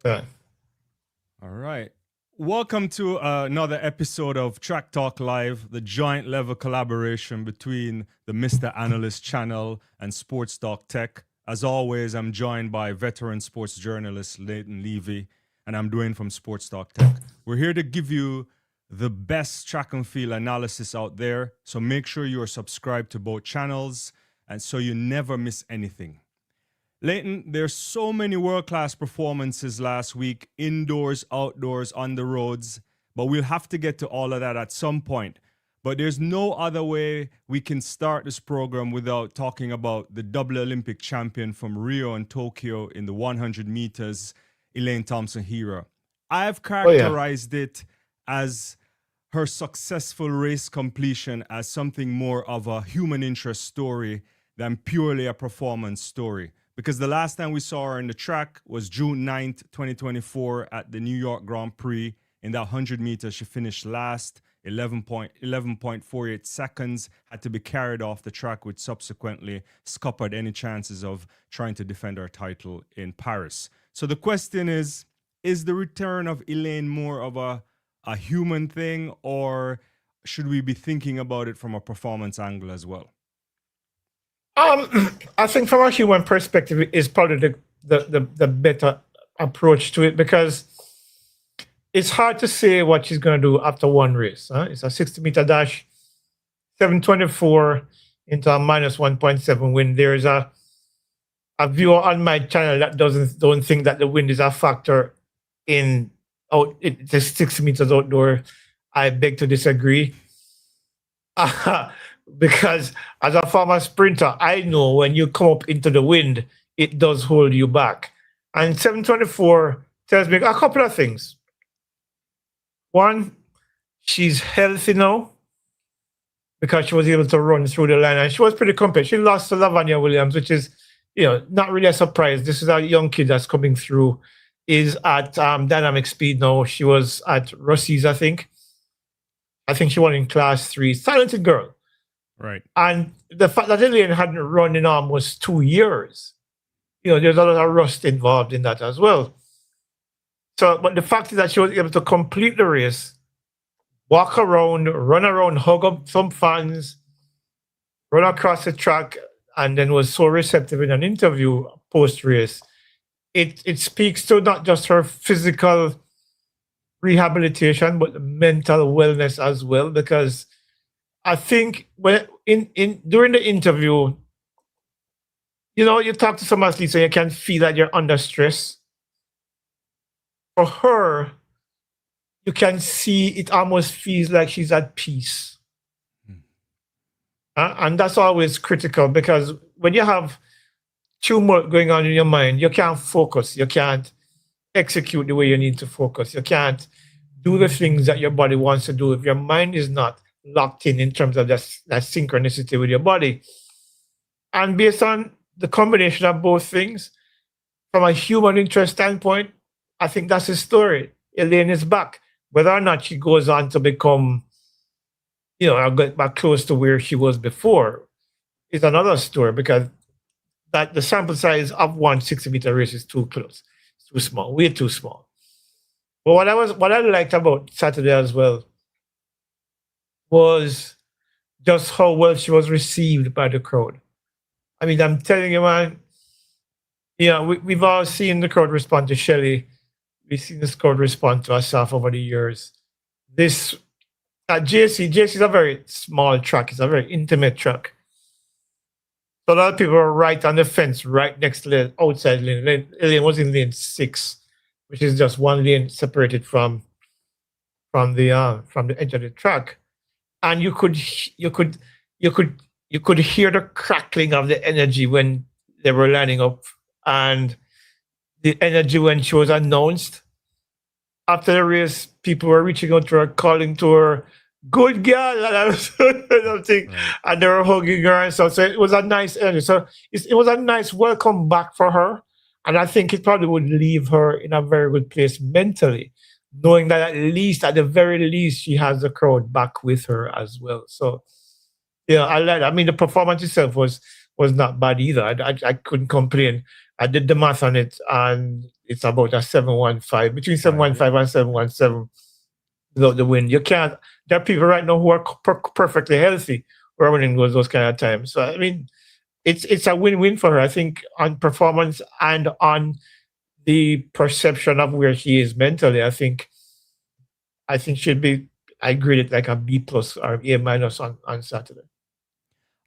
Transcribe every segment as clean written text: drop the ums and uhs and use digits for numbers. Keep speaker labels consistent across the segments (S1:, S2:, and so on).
S1: Yeah.
S2: All right. Welcome to another episode of Track Talk Live, the joint level collaboration between the Mr. Analyst channel and Sports Talk Tech. As always, I'm joined by veteran sports journalist Leighton Levy, and I'm Dwaine from Sports Talk Tech. We're here to give you the best track and field analysis out there, so make sure you are subscribed to both channels and so you never miss anything. Leighton, there's so many world-class performances last week, indoors, outdoors, on the roads, but we'll have to get to all of that at some point. But there's no other way we can start this program without talking about the double Olympic champion from Rio and Tokyo in the 100 meters, Elaine Thompson-Herah. I've characterized it as her successful race completion as something more of a human interest story than purely a performance story. Because the last time we saw her in the track was June 9th, 2024 at the New York Grand Prix. In that 100 meters, she finished last, 11.48 seconds, had to be carried off the track, which subsequently scuppered any chances of trying to defend her title in Paris. So the question is the return of Elaine more of a human thing, or should we be thinking about it from a performance angle as well?
S1: I think from a human perspective is probably the better approach to it, because it's hard to say what she's going to do after one race. It's a 60-meter dash, 7:24 into a minus 1.7 wind. There's a viewer on my channel that don't think that the wind is a factor in the 60 meters outdoor. I beg to disagree. Because as a former sprinter, I know when you come up into the wind, it does hold you back. And 7:24 tells me a couple of things. One, she's healthy now because she was able to run through the line, and she was pretty competitive. She lost to Lavanya Williams, which is, not really a surprise. This is a young kid that's coming through, is at dynamic speed now. She was at Rossi's, I think. I think she won in class 3. Talented girl.
S2: Right.
S1: And the fact that Elaine hadn't run in almost 2 years, there's a lot of rust involved in that as well. So, but the fact is that she was able to complete the race, walk around, run around, hug up some fans, run across the track, and then was so receptive in an interview post-race. It speaks to not just her physical rehabilitation, but the mental wellness as well, because I think when during the interview, you talk to some athletes and you can feel that you're under stress. For her, you can see it almost feels like she's at peace. And that's always critical, because when you have tumult going on in your mind, you can't focus. You can't execute the way you need to focus. You can't do the things that your body wants to do if your mind is not locked in terms of that synchronicity with your body. And based on the combination of both things, from a human interest standpoint, I think that's the story. Elaine is back. Whether or not she goes on to become, get back close to where she was before, is another story, because that the sample size of one 60-meter race is too close. It's too small, way too small. But what I liked about Saturday as well was just how well she was received by the crowd. I mean, I'm telling you, man, we've all seen the crowd respond to Shelly. We've seen the crowd respond to herself over the years. This JC is a very small track. It's a very intimate track. So a lot of people are right on the fence, right next to the outside lane. Elaine was in lane 6, which is just one lane separated from the edge of the track. And you could hear the crackling of the energy when they were lining up, and the energy when she was announced. After the race, people were reaching out to her, calling to her, "Good girl," and something, and they were hugging her and stuff. So it was a nice energy. So it was a nice welcome back for her, and I think it probably would leave her in a very good place mentally, knowing that at the very least, she has the crowd back with her as well. So, I like that. I mean, the performance itself was not bad either. I couldn't complain. I did the math on it, and it's about a 715, between 715 and 717 without the win. You can't, there are people right now who are perfectly healthy who are winning those kind of times. So, I mean, it's a win-win for her, I think, on performance and on the perception of where she is mentally. I think she'd be, I grade it like a B plus or A minus on Saturday.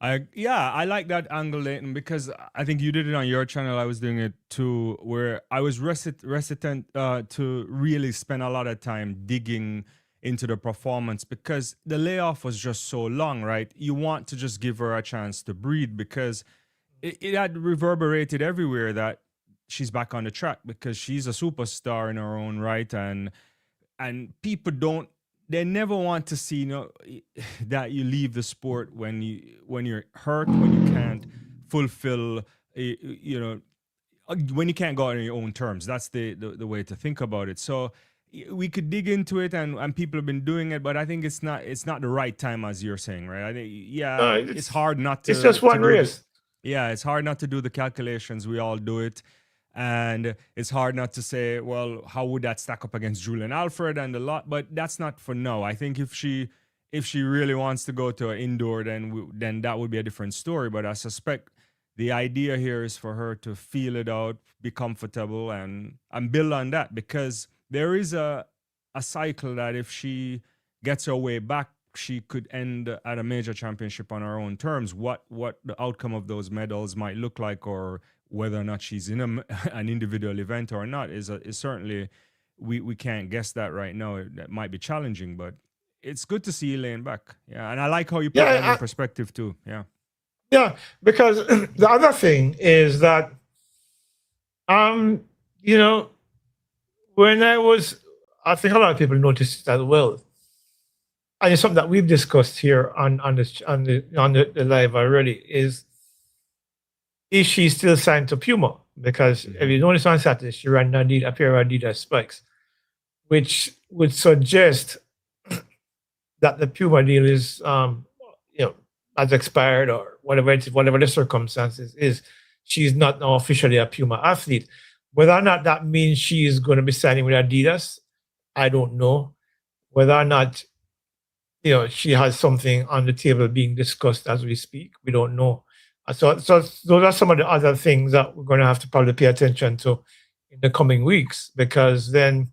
S2: I like that angle, Leighton, because I think you did it on your channel. I was doing it too, where I was reticent to really spend a lot of time digging into the performance because the layoff was just so long, right? You want to just give her a chance to breathe because it had reverberated everywhere that she's back on the track because she's a superstar in her own right, and people they never want to see that you leave the sport when you're hurt, when you can't fulfill when you can't go on your own terms. That's the way to think about it. So we could dig into it, and people have been doing it, but I think it's not the right time, as you're saying, right? I think it's hard not to.
S1: It's just one race.
S2: It's hard not to do the calculations. We all do it. And it's hard not to say, well, how would that stack up against Julian Alfred and a lot? But that's not for now. I think if she really wants to go to an indoor, then that would be a different story. But I suspect the idea here is for her to feel it out, be comfortable, and build on that, because there is a cycle that if she gets her way back, she could end at a major championship on her own terms. What the outcome of those medals might look like, or whether or not she's in an individual event or not, is certainly, we can't guess that right now. That might be challenging, but it's good to see Elaine back. Yeah, and I like how you put that in perspective too. Yeah.
S1: Yeah, because the other thing is that, when I think a lot of people noticed it as well, and it's something that we've discussed here on the live already, is she still signed to Puma? Because if you notice on Saturday, she ran a pair of Adidas spikes, which would suggest that the Puma deal is, has expired, or whatever the circumstances is. She's not now officially a Puma athlete. Whether or not that means she is going to be signing with Adidas, I don't know. Whether or not, she has something on the table being discussed as we speak, we don't know. So those are some of the other things that we're going to have to probably pay attention to in the coming weeks, because then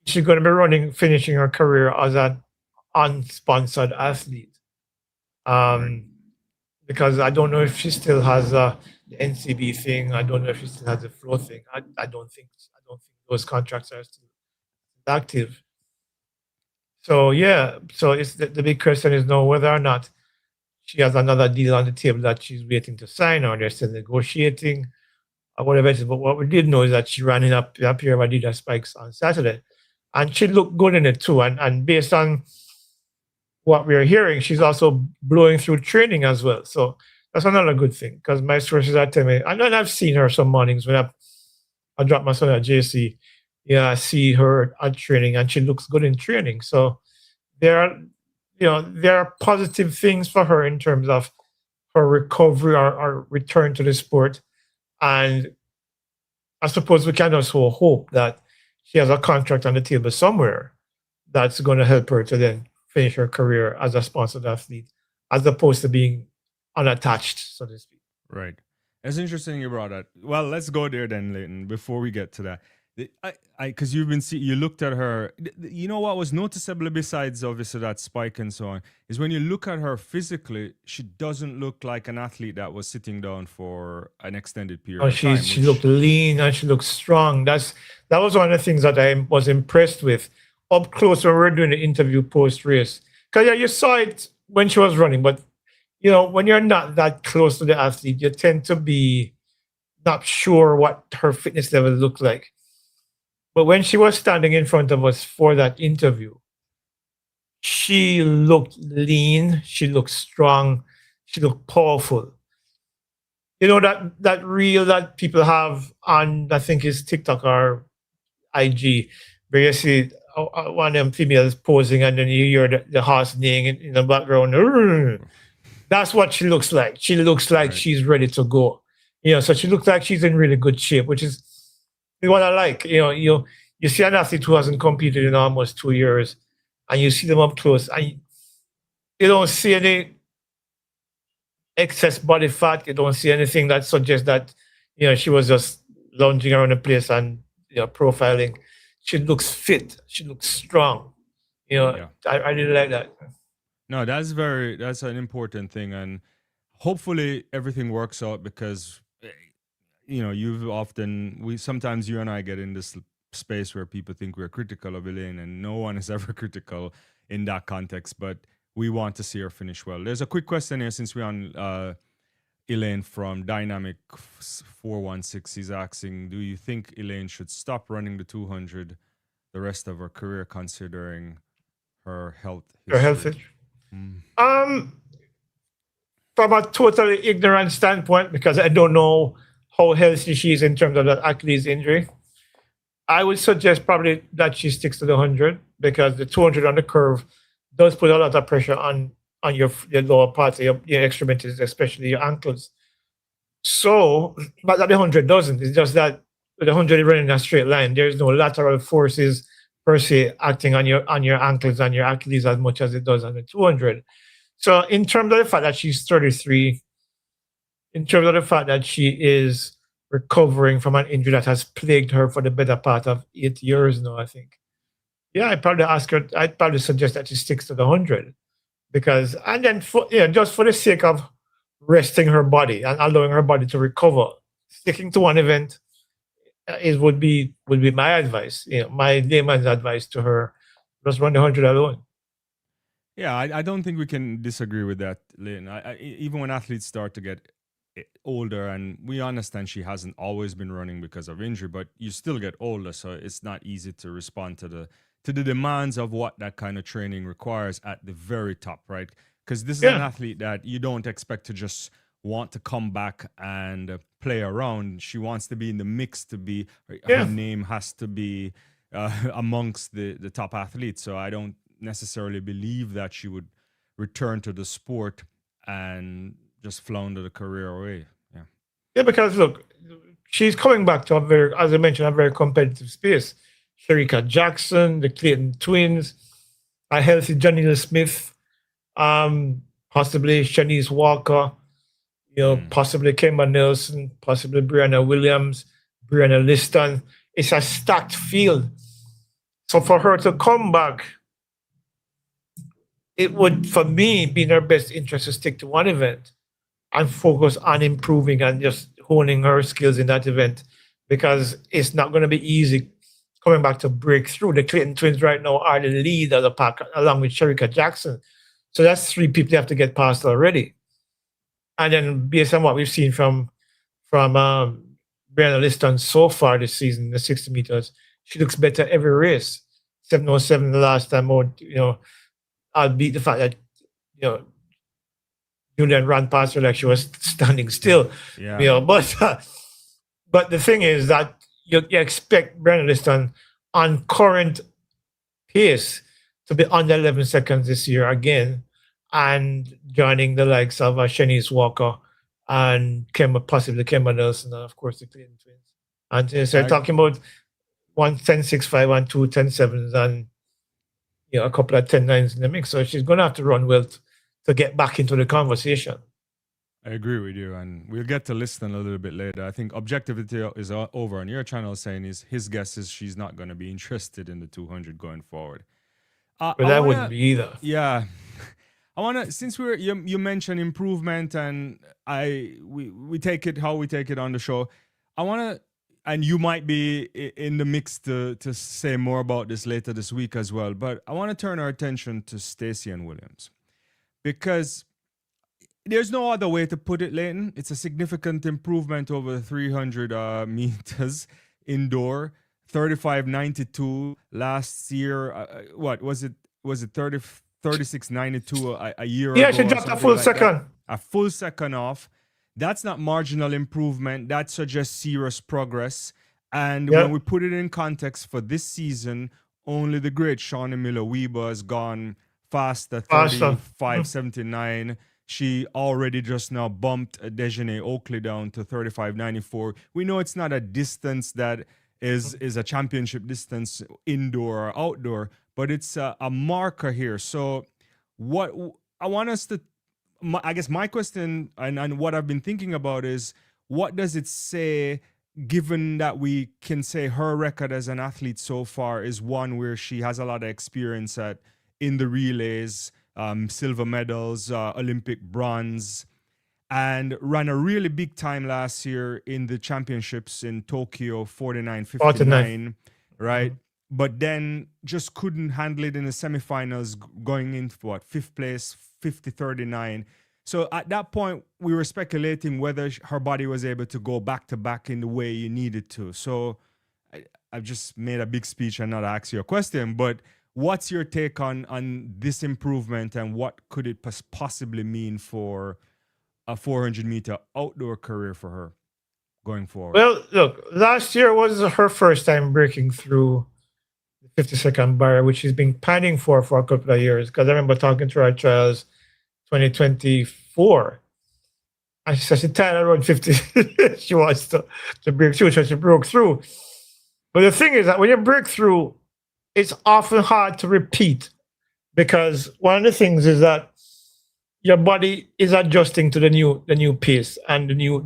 S1: she's going to be finishing her career as an unsponsored athlete. Because I don't know if she still has the NCB thing. I don't know if she still has the flow thing. I don't think those contracts are still active. So it's the big question is now whether or not she has another deal on the table that she's waiting to sign, or they're still negotiating, or whatever it is. But what we did know is that she ran in a pair of Adidas spikes on Saturday, and she looked good in it too. And based on what we're hearing, she's also blowing through training as well. So that's another good thing, because my sources are telling me, and I've seen her some mornings when I drop my son at JC. Yeah, I see her at training, and she looks good in training. So there are positive things for her in terms of her recovery or return to the sport. And I suppose we can also hope that she has a contract on the table somewhere that's going to help her to then finish her career as a sponsored athlete, as opposed to being unattached, so to speak.
S2: Right. It's interesting you brought that. Well, let's go there then, Leighton, before we get to that. Because you looked at her. You know what was noticeable, besides obviously that spike and so on, is when you look at her physically, she doesn't look like an athlete that was sitting down for an extended period of time.
S1: She looked lean and she looked strong. That was one of the things that I was impressed with up close when we were doing the interview post race. Because you saw it when she was running, but when you're not that close to the athlete, you tend to be not sure what her fitness level looked like. But when she was standing in front of us for that interview, she looked lean, she looked strong, she looked powerful. That reel that people have on, I think it's TikTok or IG, where you see one of them females posing and then you hear the horse neighing in the background. That's what she looks like. She looks like she's ready to go. So she looks like she's in really good shape, which is what I like. You see an athlete who hasn't competed in almost 2 years, and you see them up close, and you don't see any excess body fat. You don't see anything that suggests that she was just lounging around the place and profiling. She looks fit. She looks strong. I really like that.
S2: No, that's an important thing, and hopefully everything works out because sometimes you and I get in this space where people think we're critical of Elaine, and no one is ever critical in that context, but we want to see her finish well. There's a quick question here since we're on Elaine from Dynamic 416. He's asking, do you think Elaine should stop running the 200 the rest of her career considering her health history?
S1: Her health history? From a totally ignorant standpoint, because I don't know how healthy she is in terms of that Achilles injury, I would suggest probably that she sticks to the 100, because the 200 on the curve does put a lot of pressure on your lower parts of your extremities, especially your ankles. So, but that the 100 doesn't. It's just that with the 100 is running in a straight line. There's no lateral forces per se acting on your ankles and your Achilles as much as it does on the 200. So in terms of the fact that she's 33, in terms of the fact that she is recovering from an injury that has plagued her for the better part of 8 years now, I think. Yeah, I'd probably suggest that she sticks to the 100. Because, and then just for the sake of resting her body and allowing her body to recover, sticking to one event would be my advice. My layman's advice to her: just run the 100 alone.
S2: Yeah, I don't think we can disagree with that, Leighton. Even when athletes start to get older, and we understand she hasn't always been running because of injury, but you still get older, so it's not easy to respond to the demands of what that kind of training requires at the very top, right? Because this is an athlete that you don't expect to just want to come back and play around. She wants to be in the mix, her name has to be amongst the top athletes. So I don't necessarily believe that she would return to the sport and just flounder the career away.
S1: Yeah, because look, she's coming back to as I mentioned, a very competitive space. Shericka Jackson, the Clayton twins, a healthy Jengelley, possibly Shanice Walker, possibly Kimber Nelson, possibly Briana Williams, Briana Lyston. It's a stacked field. So for her to come back, it would, for me, be in her best interest to stick to one event and focus on improving and just honing her skills in that event, because it's not going to be easy coming back to break through. The Clayton twins right now are the lead of the pack, along with Shericka Jackson. So that's 3 people they have to get past already. And then based on what we've seen from Briana Lyston so far this season, the 60 meters, she looks better every race. 7:07 the last time out, albeit the fact that, Julien ran past her like she was standing still.
S2: Yeah.
S1: But the thing is that you expect Briana Lyston on current pace to be under 11 seconds this year again, and joining the likes of Shanice Walker and possibly Kimber Nelson, and of course the Clayton twins. And so talking about 1:10.65 and 2:10.7s and a couple of 10.9s in the mix. So she's going to have to run well to get back into the conversation.
S2: I agree with you, and we'll get to Lyston a little bit later. I think Objectivity is over on your channel saying his guess is she's not going to be interested in the 200 going forward.
S1: But I wouldn't be either.
S2: Yeah. I want to, since you mentioned improvement, and we take it how we take it on the show, I want to, and you might be in the mix to say more about this later this week as well, but I want to turn our attention to Stacey-Ann Williams, because there's no other way to put it, Leighton. It's a significant improvement over the 300 meters indoor. 35.92 last year. What was it? Was it 36.92 a year ago?
S1: Yeah, she dropped a full second.
S2: A full second off. That's not marginal improvement. That suggests serious progress. And when we put it in context for this season, only the great Shawnee Miller-Weber has gone faster, 35.79. She already just now bumped Dejanay Oakley down to 35.94. We know it's not a distance that is a championship distance, indoor or outdoor, but it's a marker here. So what I want us to, I guess my question and what I've been thinking about is, what does it say, given that we can say her record as an athlete so far is one where she has a lot of experience in the relays, silver medals, Olympic bronze, and ran a really big time last year in the championships in Tokyo, 49.59, right? But then just couldn't handle it in the semifinals, going into fifth place, 50.39. So at that point, we were speculating whether her body was able to go back to back in the way you needed to. So I've just made a big speech and not ask you a question, but what's your take on this improvement, and what could it possibly mean for a 400-meter outdoor career for her going forward?
S1: Well, look, last year was her first time breaking through the 50-second barrier, which she's been planning for a couple of years. Because I remember talking to her at trials 2024, and she said she tied around 50. She wants to break through, so she broke through. But the thing is that when you break through, it's often hard to repeat, because one of the things is that your body is adjusting to the new pace and the new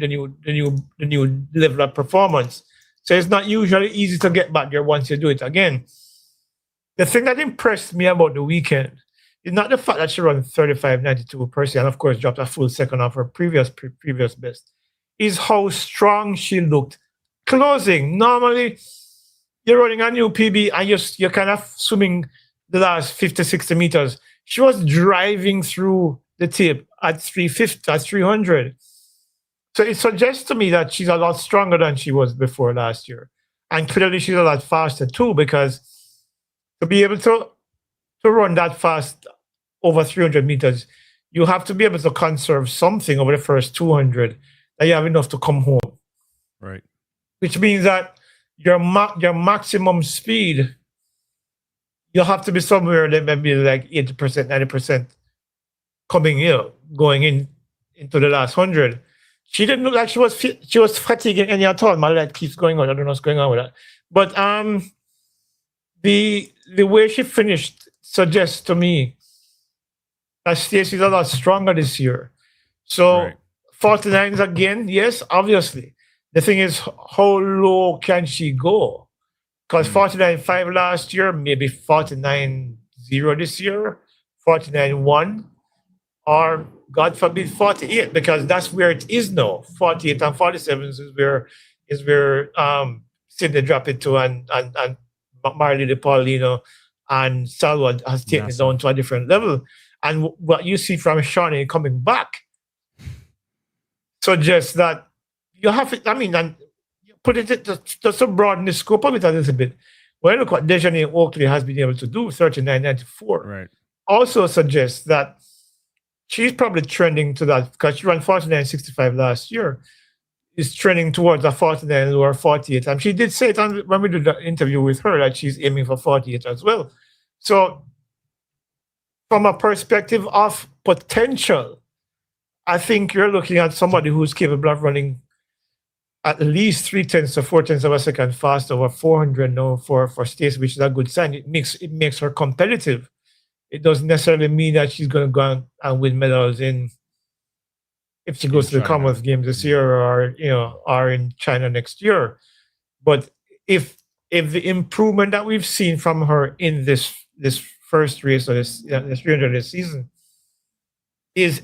S1: level of performance. So it's not usually easy to get back there once you do it again. The thing that impressed me about the weekend is not the fact that she ran 35.92 per se, and of course dropped a full second off her previous best, is how strong she looked closing. Normally, you're running a new PB and you're kind of swimming the last 50, 60 meters. She was driving through the tape at 350, at 300. So it suggests to me that she's a lot stronger than she was before last year. And clearly she's a lot faster too, because to be able to run that fast over 300 meters, you have to be able to conserve something over the first 200 that you have enough to come home.
S2: Right.
S1: Which means that your maximum speed, you have to be somewhere that maybe like 80%, 90% going into the last 100. She didn't look like she was fatiguing any at all. My light keeps going on. I don't know what's going on with that. But the way she finished suggests to me that Stacey's a lot stronger this year. So
S2: right.
S1: 49s again, yes, obviously. The thing is, how low can she go? Because 49.5 last year, maybe 49.0 this year, 49.1, or God forbid 48, because that's where it is now. 48 and 47 is where Sydney dropped it to, and Marley De Paulino and Salwa has taken it down to a different level. And what you see from Shawnee coming back suggests that you have it. I mean, and put it just to broaden the scope of it a little bit. When you look what Dejanay Oakley has been able to do, 39.94,
S2: right,
S1: also suggests that she's probably trending to that, because she ran 49.65 last year, is trending towards a 49 or 48. And she did say it when we did the interview with her that she's aiming for 48 as well. So from a perspective of potential, I think you're looking at somebody who's capable of running at least 3/10 to 4/10 of a second faster over 400 now for Stacey, which is a good sign. It makes her competitive. It doesn't necessarily mean that she's going to go and win medals if she goes to the Commonwealth Games this year, or in China next year. But if the improvement that we've seen from her in this first race, or this 300 this season, is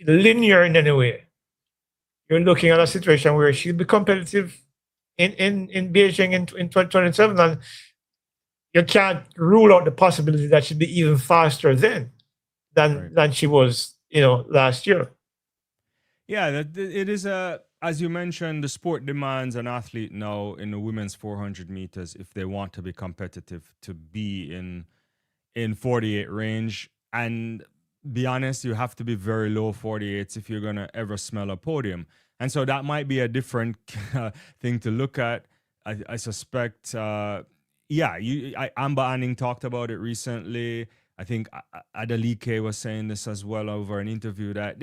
S1: linear in any way, you're looking at a situation where she'll be competitive in Beijing in 2027, and you can't rule out the possibility that she'll be even faster then than she was, last year.
S2: Yeah, it is as you mentioned, the sport demands an athlete now in the women's 400 meters, if they want to be competitive, to be in 48 range. And be honest, you have to be very low 48s if you're going to ever smell a podium. And so that might be a different thing to look at. I suspect, Amber Anning talked about it recently. I think Adelike was saying this as well over an interview, that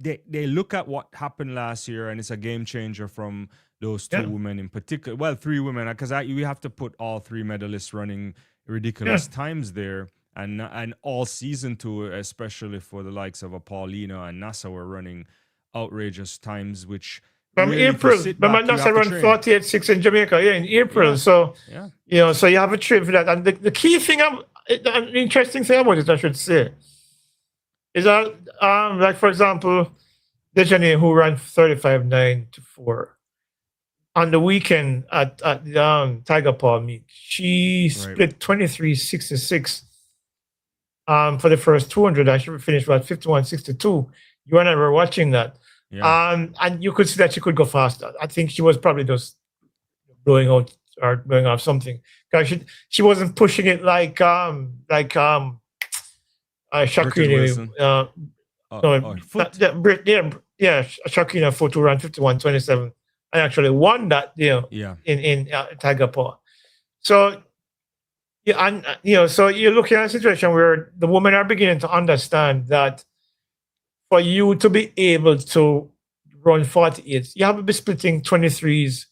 S2: they look at what happened last year, and it's a game changer from those two women in particular. Well, three women, because we have to put all three medalists running ridiculous times there. And all season too, especially for the likes of a Paulina and NASA were running outrageous times, which
S1: from
S2: really,
S1: April. Remember NASA run 48.6 in Jamaica, in April. So so you have a train for that. And the key thing, the interesting thing about it, I should say, is that like for example, Dejane, who ran 35.9 to 4 on the weekend at the Tiger Paw meet, she split 23.66 for the first 200, and she finished at 51.62. You and I were watching that. Yeah. And you could see that she could go faster. I think she was probably just blowing off something. Because she wasn't pushing it like Shakrini. Shakrini foot to run 51.27 and actually won that in Tiger Paw. So so you're looking at a situation where the women are beginning to understand that for you to be able to run 48, you have to be splitting 23s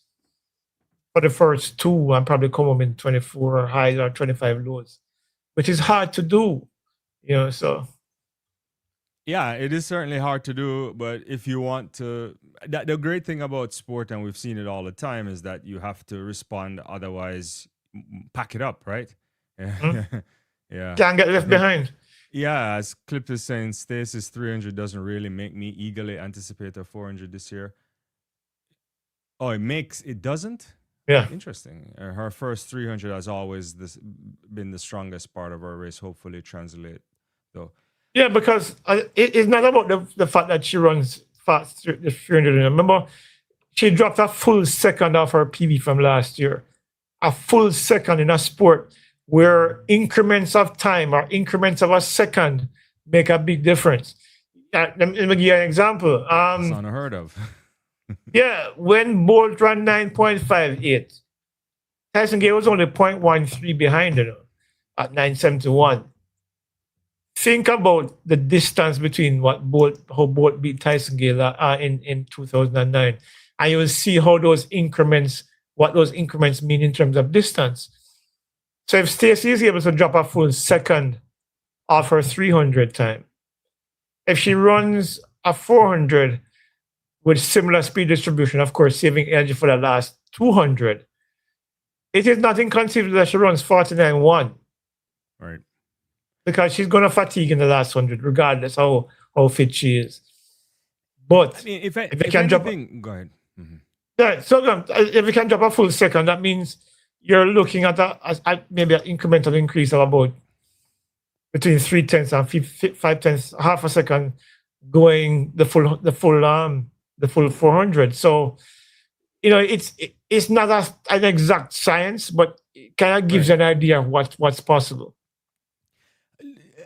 S1: for the first two and probably come home in 24 highs or 25 lows, which is hard to do, so.
S2: Yeah, it is certainly hard to do, but if you want to, the great thing about sport, and we've seen it all the time, is that you have to respond, otherwise pack it up, right? Yeah.
S1: Can't get left behind.
S2: Yeah, as Clip is saying, Stacey's 300 doesn't really make me eagerly anticipate a 400 this year. Oh, it doesn't?
S1: Yeah.
S2: Interesting. Her first 300 has always been the strongest part of her race. Hopefully translate, though.
S1: Yeah, because it's not about the fact that she runs fast, the 300. Remember, she dropped a full second off her PB from last year. A full second in a sport where increments of time or increments of a second make a big difference. Let me give you an example.
S2: It's unheard of.
S1: When Bolt ran 9.58, Tyson Gale was only 0.13 behind her at 9.71. Think about the distance between how Bolt beat Tyson Gale in 2009, and you will see what those increments mean in terms of distance. So if Stacey is able to drop a full second off her 300 time, if she runs a 400 with similar speed distribution, of course, saving energy for the last 200, it is not inconceivable that she runs 49.1.
S2: Right.
S1: Because she's going to fatigue in the last 100, regardless how fit she is. But
S2: if you can drop... Go ahead. Mm-hmm.
S1: Yeah, so if you can drop a full second, that means you're looking at maybe an incremental increase of about between 0.3 and 0.5, half a second, going the full 400. So, it's not an exact science, but it kind of gives you an idea of what's possible.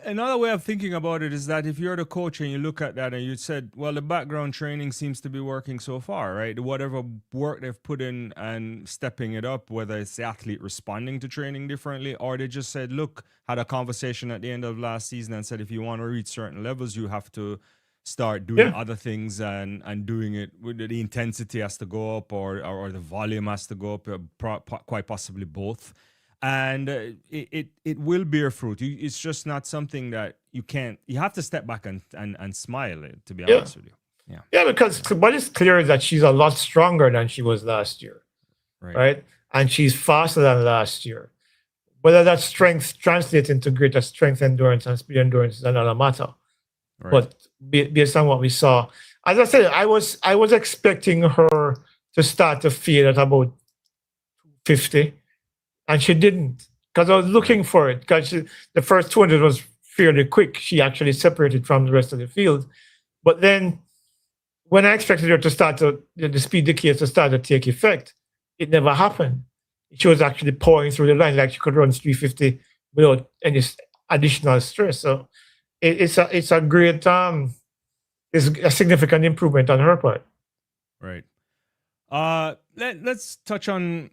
S2: Another way of thinking about it is that if you're the coach and you look at that and you said, well, the background training seems to be working so far, right? Whatever work they've put in and stepping it up, whether it's the athlete responding to training differently, or they just said, look, had a conversation at the end of last season and said, if you want to reach certain levels, you have to start doing other things and doing it with the intensity has to go up or the volume has to go up, quite possibly both. And it will bear fruit. It's just not something that you have to step back and smile, to be honest with you.
S1: Yeah, because what is clear is that she's a lot stronger than she was last year. Right? And she's faster than last year. Whether that strength translates into greater strength endurance and speed endurance is another matter. Right. But based on what we saw, as I said, I was expecting her to start to fade at about 50. And she didn't, because I was looking for it, because the first 200 was fairly quick. She actually separated from the rest of the field. But then when I expected her to start the speed decay to start to take effect, it never happened. She was actually pouring through the line like she could run 350 without any additional stress. So it's a great, it's a significant improvement on her part.
S2: Right. Let's touch on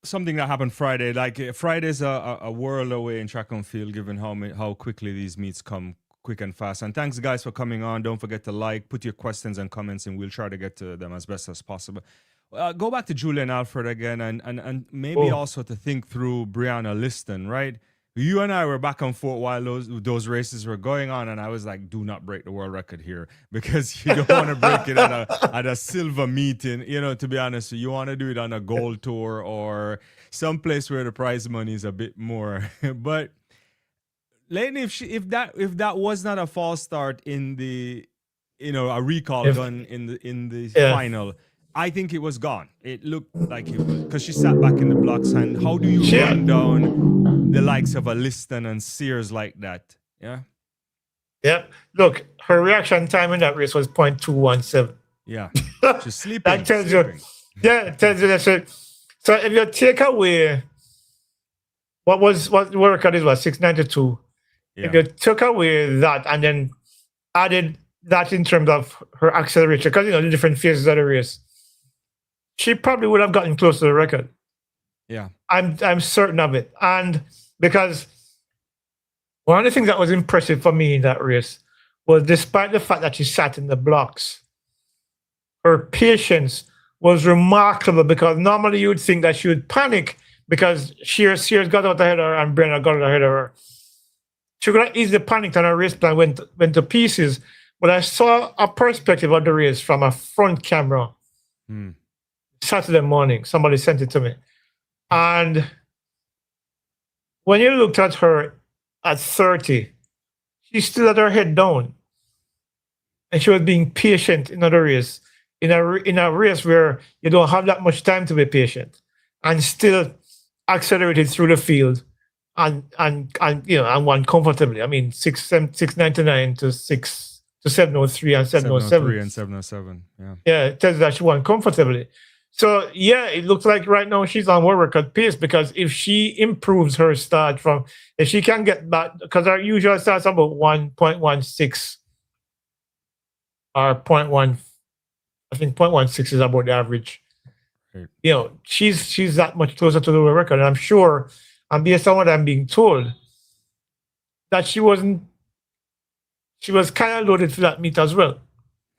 S2: something that happened Friday. Like Friday's a world away in track and field, given how quickly these meets come quick and fast. And thanks guys for coming on. Don't forget to put your questions and comments, and we'll try to get to them as best as possible. Go back to Julian Alfred again, and maybe also to think through Briana Lyston, right? You and I were back and forth while those races were going on, and I was like, "Do not break the world record here, because you don't want to break it at a silver meeting." To be honest, you want to do it on a gold tour or someplace where the prize money is a bit more. But Leighton, if that was not a false start in the, a recall done in the final, I think it was gone. It looked like it was, because she sat back in the blocks. And how do you run down the likes of a Lyston and Sears like that? Yeah.
S1: Yeah. Look, her reaction time in that race was 0.217.
S2: Yeah. She's sleeping.
S1: That tells you. Yeah, it tells you that. So if you take away what the record is, 692. Yeah. If you took away that and then added that in terms of her acceleration, because the different phases of the race, she probably would have gotten close to the record.
S2: Yeah.
S1: I'm certain of it. And because one of the things that was impressive for me in that race was, despite the fact that she sat in the blocks, her patience was remarkable, because normally you would think that she would panic because Sears got out ahead of her and Briana got out ahead of her. She could have easily panicked and her race plan went to pieces. But I saw a perspective of the race from a front camera. Saturday morning, somebody sent it to me. And when you looked at her at 30, she still had her head down. And she was being patient in another race, in a race where you don't have that much time to be patient, and still accelerated through the field and won comfortably. I mean, 699 to 703 and 707.
S2: 703 and 707.
S1: Yeah, it tells that she won comfortably. So, yeah, it looks like right now she's on world record pace, because if she improves her start if she can get back, because our usual start's about 1.16 or 0.1, I think 0.16 is about the average. Right. She's that much closer to the world record. And I'm sure, and based on what I'm being told, that she was kind of loaded for that meet as well.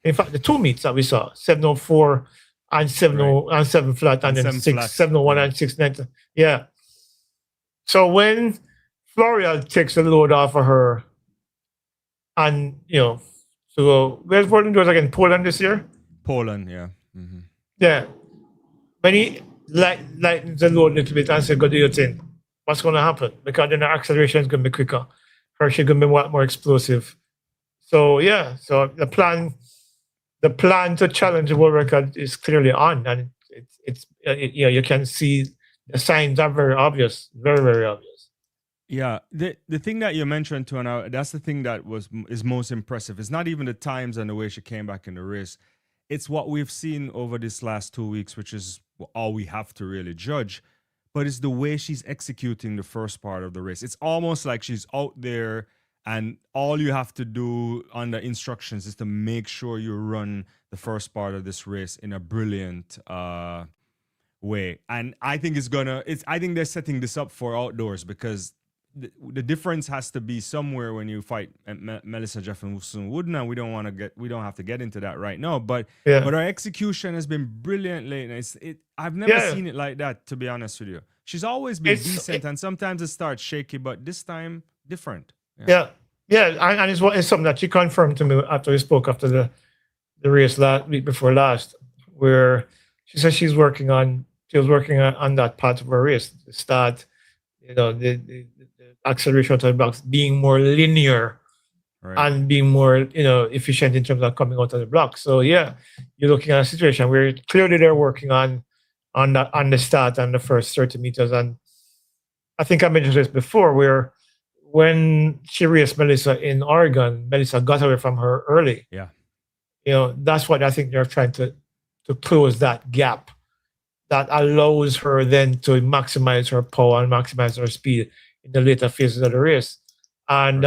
S1: In fact, the two meets that we saw, 704 and 70 and 7 flat, and then 701 and 690. Yeah. So when Florial takes the load off of her, and so where's Poland was again? Poland this year?
S2: Poland, yeah. Mm-hmm.
S1: Yeah. When he lightens the load a little bit and says, "Go do your thing," what's going to happen? Because then the acceleration is going to be quicker. She's going to be a lot more explosive. So yeah, so the plan to challenge the world record is clearly on, and you can see the signs are very obvious, very, very obvious.
S2: Yeah, the thing that you mentioned, Tuna, that's the thing that is most impressive. It's not even the times and the way she came back in the race. It's what we've seen over this last 2 weeks, which is all we have to really judge. But it's the way she's executing the first part of the race. It's almost like she's out there, and all you have to do on the instructions is to make sure you run the first part of this race in a brilliant way. And I think I think they're setting this up for outdoors, because the difference has to be somewhere when you fight Melissa Jefferson-Wooden, and we don't have to get into that right now. But our execution has been brilliant lately. I've never seen it like that, to be honest with you. She's always been decent, and sometimes it starts shaky, but this time different.
S1: Yeah, and it's something that she confirmed to me after we spoke after the race week before last, where she said she was working on that part of her race, the start, the acceleration out of the blocks being more linear, right, and being more efficient in terms of coming out of the block. So yeah, you're looking at a situation where clearly they're working on the start and the first 30 meters, and I think I mentioned this before, where when she raced Melissa in Oregon, Melissa got away from her early.
S2: Yeah.
S1: That's what I think they're trying to close that gap that allows her then to maximize her power and maximize her speed in the later phases of the race. And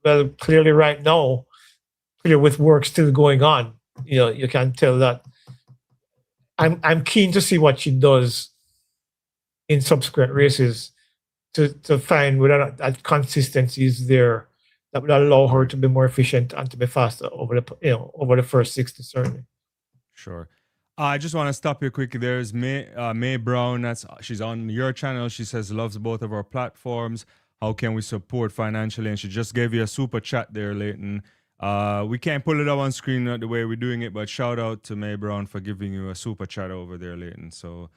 S1: well, clearly right now, with work still going on, you can tell that I'm keen to see what she does in subsequent races, to find whether that consistency is there that would allow her to be more efficient and to be faster over the first 60, certainly.
S2: Sure. I just want to stop you quickly. There's May Brown. She's on your channel. She says loves both of our platforms. How can we support financially? And she just gave you a super chat there, Leighton. We can't pull it up on screen the way we're doing it, but shout out to May Brown for giving you a super chat over there, Leighton. So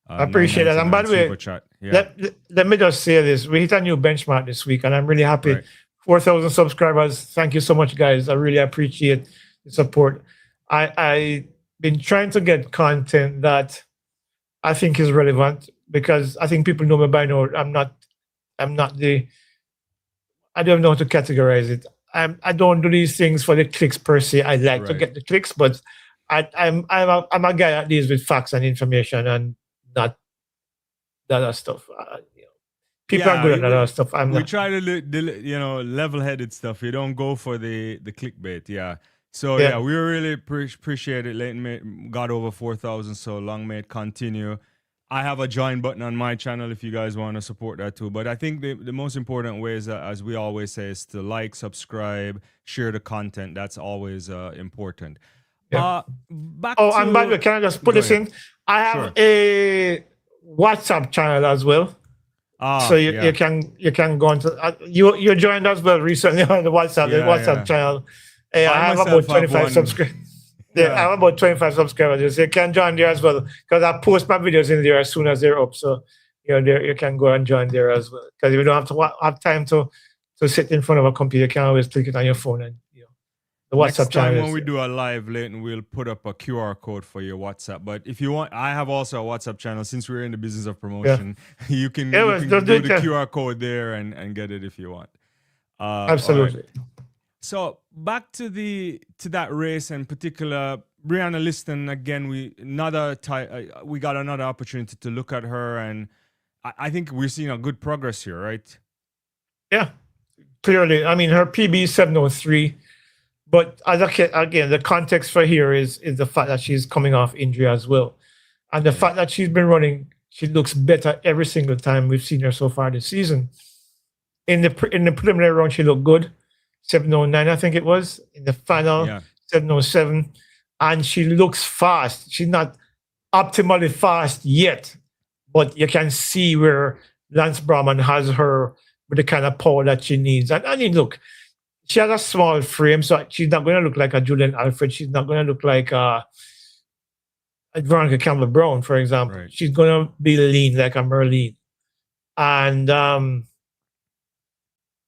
S1: I appreciate that. And by the way,
S2: super chat. Yeah.
S1: let me just say this: we hit a new benchmark this week, and I'm really happy.
S2: Right.
S1: 4,000 subscribers. Thank you so much, guys. I really appreciate the support. I been trying to get content that I think is relevant, because I think people know me by now. I don't know how to categorize it. I don't do these things for the clicks per se. I like to get the clicks, but I'm a guy that deals with facts and information and not the other stuff. People are good at that other stuff.
S2: We try to level-headed stuff. You don't go for the clickbait. Yeah. So yeah, we really appreciate it. Leighton got over 4,000, so long may it continue. I have a join button on my channel if you guys want to support that too. But I think the most important way is, as we always say, is to like, subscribe, share the content. That's always important.
S1: Yeah. And by the way, can I just put this in? I have a WhatsApp channel as well. So you can go into you joined us well recently on the WhatsApp channel. I have about 25 subscribers. I have about 25 subscribers. So you can join there as well, because I post my videos in there as soon as they're up. So you can go and join there as well. Because if you don't have time to sit in front of a computer, you can always click it on your phone and the WhatsApp
S2: Next time
S1: channel.
S2: When we do a live, Leighton, we'll put up a QR code for your WhatsApp. But if you want, I have also a WhatsApp channel. Since we're in the business of promotion, you can do the QR code there and get it if you want.
S1: Absolutely.
S2: Right. So back to that race, in particular, Briana Lyston. Again, we got another opportunity to look at her, and I think we're seeing a good progress here, right?
S1: Yeah, clearly. I mean, her PB is 703. But again, the context for here is the fact that she's coming off injury as well. And the fact that she's been running, she looks better every single time we've seen her so far this season. In the preliminary round, she looked good. 709, I think it was. In the final, 707. And she looks fast. She's not optimally fast yet, but you can see where Lance Brahman has her with the kind of power that she needs. And I mean, look, she has a small frame, so she's not going to look like a Julian Alfred. She's not going to look like a Veronica Campbell-Brown, for example. Right. She's going to be lean like a Merlene. And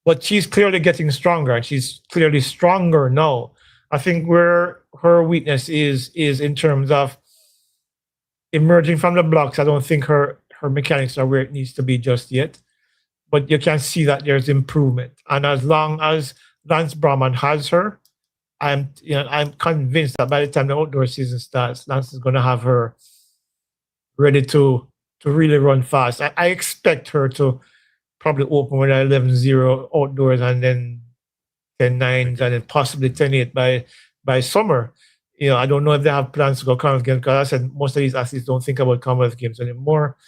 S1: but she's clearly getting stronger, and she's clearly stronger now. I think where her weakness is in terms of emerging from the blocks. I don't think her mechanics are where it needs to be just yet. But you can see that there's improvement. And as long as Lance Brahman has her, I'm convinced that by the time the outdoor season starts, Lance is going to have her ready to really run fast. I expect her to probably open with 11-0 outdoors and then 10-9 and then possibly 10-8 by summer. I don't know if they have plans to go Commonwealth Games, because I said most of these athletes don't think about Commonwealth Games anymore.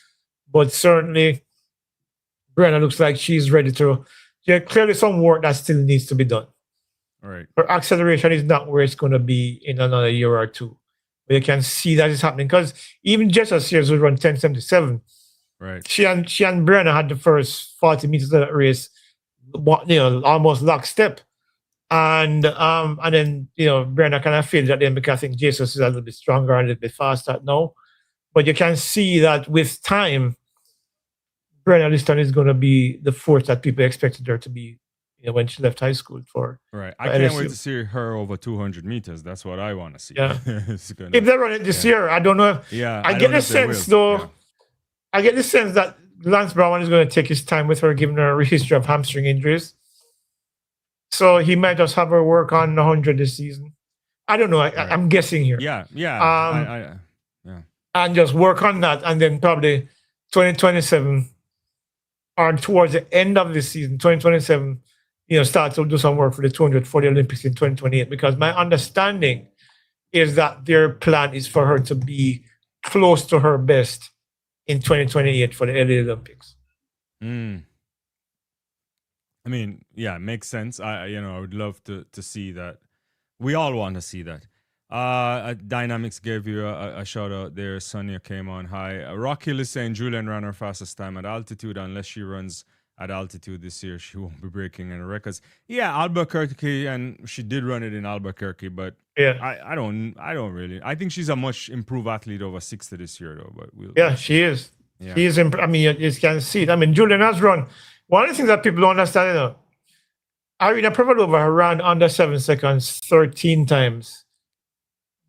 S1: But certainly, Briana looks like she's ready to. Clearly some work that still needs to be done.
S2: All right. Her
S1: acceleration is not where it's going to be in another year or two. But you can see that is happening, because even Jessa Sears would run 10:77.
S2: Right.
S1: She and Briana had the first 40 meters of that race, almost lockstep. And then Briana kind of failed at the end, because I think Jesus is a little bit stronger and a little bit faster now. But you can see that with time, Briana Lyston is going to be the force that people expected her to be when she left high school for.
S2: Right. I can't wait to see her over 200 meters. That's what I want to see.
S1: Yeah. If they run it this year, I don't know. I get the sense, though. Yeah. I get the sense that Lance Brahman is going to take his time with her, given her a history of hamstring injuries. So he might just have her work on 100 this season. I don't know. I'm guessing here.
S2: Yeah.
S1: And just work on that, and then probably 2027 or towards the end of the season, 2027, start to do some work for the 200 for the Olympics in 2028. Because my understanding is that their plan is for her to be close to her best in 2028 for the LA Olympics.
S2: I mean, yeah, it makes sense. I would love to see that. We all want to see that. Dynamics gave you a shout out there. Sonia came on high. Rock Hill is saying Julien ran her fastest time at altitude. Unless she runs at altitude this year, she won't be breaking any records. Yeah, Albuquerque, and she did run it in Albuquerque, but
S1: Yeah.
S2: I don't really. I think she's a much improved athlete over 60 this year, though. But
S1: Yeah, she is.
S2: Yeah.
S1: She is. I mean, you can see it. I mean, Julien has run. One of the things that people don't understand, you know, Irina Privalova ran under 7 seconds 13 times.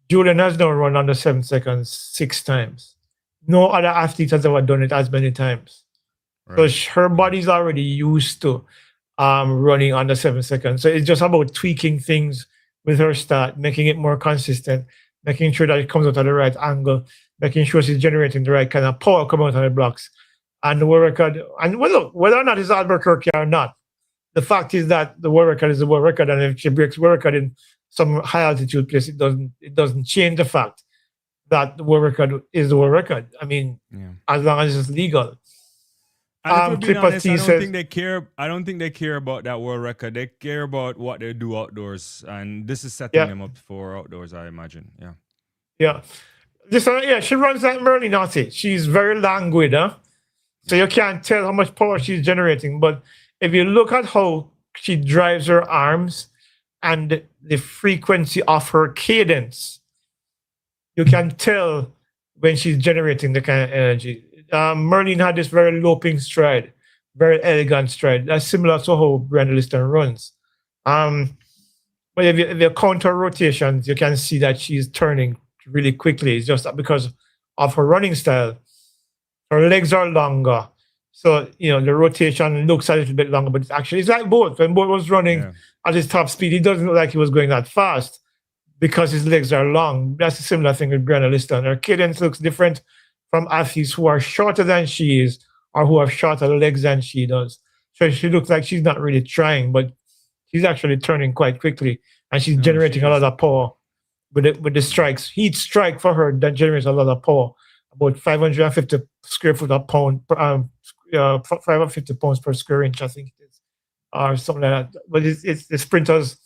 S1: Julien has now run under 7 seconds 6 times. No other athlete has ever done it as many times.
S2: Right.
S1: So her body's already used to running under 7 seconds. So it's just about tweaking things with her start, making it more consistent, making sure that it comes out at the right angle, making sure she's generating the right kind of power coming out of the blocks. And the world record, and whether or not it's Albuquerque or not, the fact is that the world record is the world record, and if she breaks world record in some high altitude place, it doesn't change the fact that the world record is the world record. I mean, as long as it's legal.
S2: And to be honest, I don't think they care about that world record. They care about what they do outdoors, and this is setting them up for outdoors, I imagine.
S1: Yeah. She runs like Merlin Naughty. She's very languid, huh? So you can't tell how much power she's generating. But if you look at how she drives her arms and the frequency of her cadence, you can tell when she's generating the kind of energy. Merlin had this very loping stride, very elegant stride. That's similar to how Briana Lyston runs. But if you counter rotations, you can see that she's turning really quickly. It's just because of her running style. Her legs are longer. So, the rotation looks a little bit longer, but it's like Bolt. When Bolt was running at his top speed, he doesn't look like he was going that fast because his legs are long. That's a similar thing with Briana Lyston. Her cadence looks different from athletes who are shorter than she is or who have shorter legs than she does. So she looks like she's not really trying, but she's actually turning quite quickly, and she's generating a lot of power with the strikes. Heat strike for her that generates a lot of power, about 550 square foot a pound, 550 pounds per square inch, I think it is, or something like that. But it's the sprinters.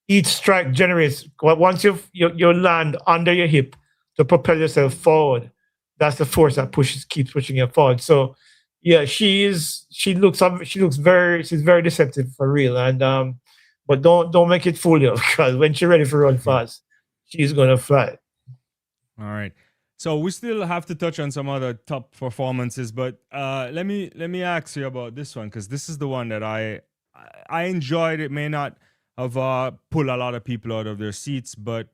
S1: Each strike generates, once you land under your hip to propel yourself forward, that's the force that keeps pushing you forward. So yeah, she's very deceptive for real. And but don't make it fool you, because when she's ready for run fast, she's gonna fly.
S2: All right. So we still have to touch on some other top performances, but let me ask you about this one, because this is the one that I enjoyed. It may not have pulled a lot of people out of their seats, but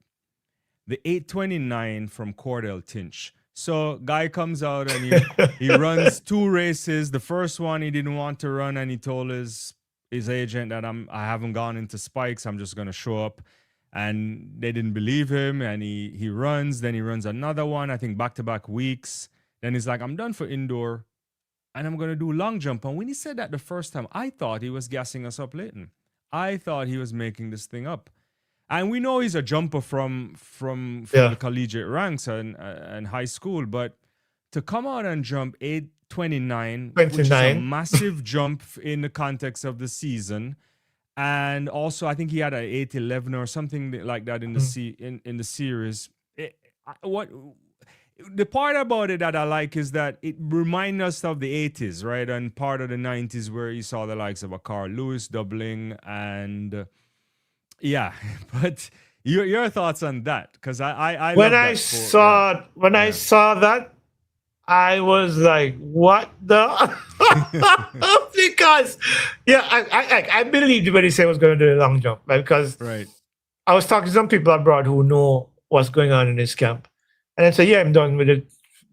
S2: the 8:29 from Cordell Tinch. So guy comes out and he runs 2 races. The first one he didn't want to run, and he told his agent that I haven't gone into spikes. I'm just gonna show up. And they didn't believe him, and he runs. Then he runs another one, I think back-to-back weeks. Then he's like, I'm done for indoor, and I'm going to do long jump. And when he said that the first time, I thought he was gassing us up, Leighton. I thought he was making this thing up. And we know he's a jumper from the collegiate ranks and high school, but to come out and jump 8:29, which is a massive jump in the context of the season. And also, I think he had an 8:11 or something like that in the series. The part about it that I like is that it reminds us of the 80s, right? And part of the 90s where you saw the likes of a Carl Lewis doubling, and But your thoughts on that? Because I saw that, I was like, what the? Because, I believed when he said he was going to do the long jump, right? Because I was talking to some people abroad who know what's going on in this camp. And I said, I'm done with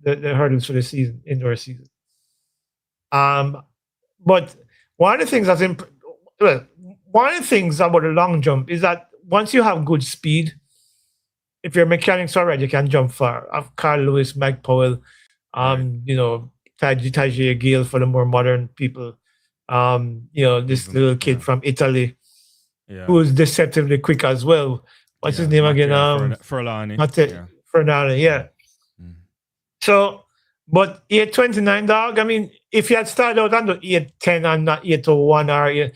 S2: the hurdles for the season, indoor season. But one of the things one of the things about the long jump is that once you have good speed, if your mechanics are right, you can jump far. I've Carl Lewis, Mike Powell, Tajay Gale for the more modern people. This little kid from Italy who is deceptively quick as well. What's his name again? Furlani.
S1: Furlani, yeah. So But 829, dog. I mean, if you had started out under 810 and not 801, or you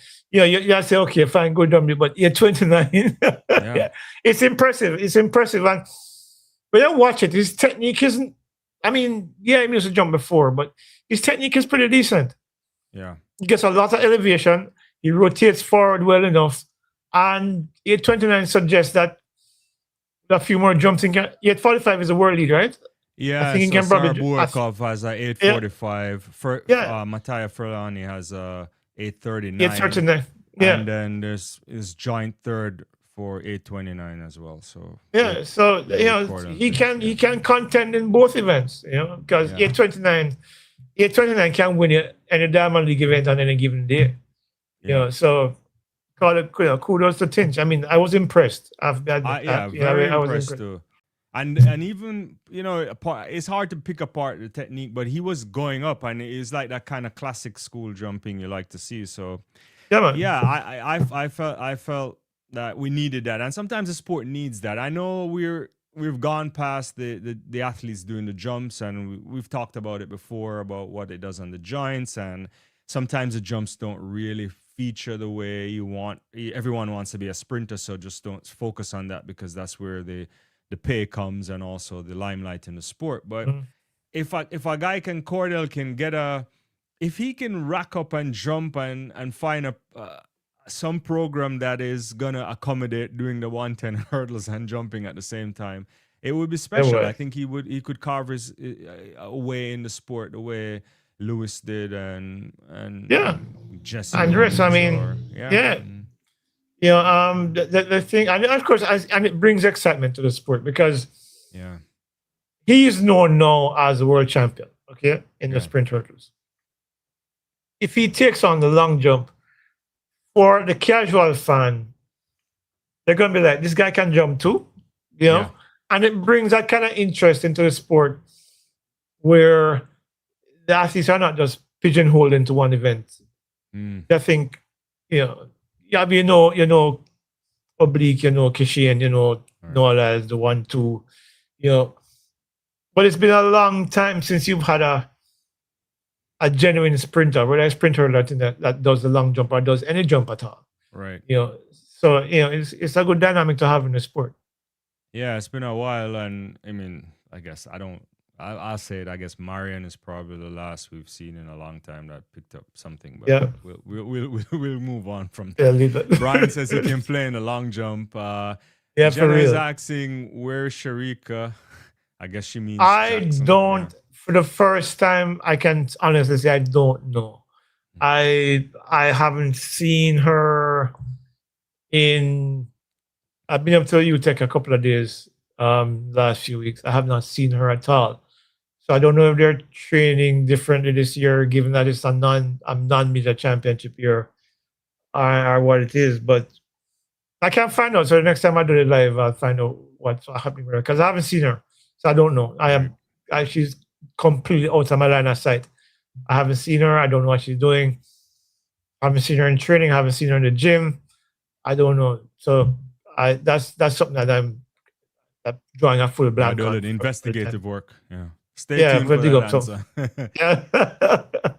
S1: say, okay, fine, good on me. But 829, yeah, it's impressive. It's impressive. And when you watch it, his technique isn't. I mean, yeah, he used to jump before, but his technique is pretty decent.
S2: Yeah,
S1: he gets a lot of elevation. He rotates forward well enough, and 829 suggests that a few more jumps in. 845 is a world lead, right?
S2: Yeah,
S1: I think he
S2: so
S1: can probably.
S2: Burkov has a 845. Mattia Furlani has a 839.
S1: 839. Yeah.
S2: And then there's his joint third for 829 as well. So
S1: yeah, so he can contend in both events, because 829 can win you any Diamond League event on any given day. So kudos to Tinch. I mean, I was impressed. I was
S2: impressed too. And even it's hard to pick apart the technique, but he was going up, and it's like that kind of classic school jumping you like to see. So I felt that we needed that, and sometimes the sport needs that. I know we've gone past the athletes doing the jumps, and we've talked about it before about what it does on the joints, and sometimes the jumps don't really feature the way you want. Everyone wants to be a sprinter, so just don't focus on that, because that's where the pay comes and also the limelight in the sport. But if a guy Cordell can get if he can rack up and jump and find some program that is gonna accommodate doing the 110 hurdles and jumping at the same time, it would be special. I think he could carve his way in the sport the way Lewis did and Jesse
S1: Andres. I mean, the thing, and of course, and it brings excitement to the sport, because he is known now as the world champion, in the sprint hurdles. If he takes on the long jump, for the casual fan, they're going to be like, this guy can jump too, and it brings that kind of interest into the sport, where the athletes are not just pigeonholed into one event. They think, Oblique, Kishian, Lyles, the 1-2, But it's been a long time since you've had a genuine sprinter, whether a sprinter that does the long jump or does any jump at all.
S2: Right.
S1: So it's a good dynamic to have in the sport.
S2: Yeah, it's been a while, and I mean, I guess I'll say it. I guess Marion is probably the last we've seen in a long time that picked up something. But we'll move on from that.
S1: Leave it.
S2: Brian says he can play in the long jump.
S1: Jenna
S2: for real. Is asking where's Shericka. I guess she means Jackson.
S1: Don't. For the first time, I can honestly say I don't know. I haven't seen her I've been up to UTech a couple of days last few weeks. I have not seen her at all. So I don't know if they're training differently this year, given that it's a non-media championship year, or what it is. But I can't find out. So the next time I do it live, I'll find out what's happening with her, because I haven't seen her. So I don't know. She's completely out of my line of sight. I haven't seen her. I don't know what she's doing. I haven't seen her in training. I haven't seen her in the gym. I don't know. So that's something that I'm drawing a full blank on.
S2: Investigative work. Yeah. Stay tuned for that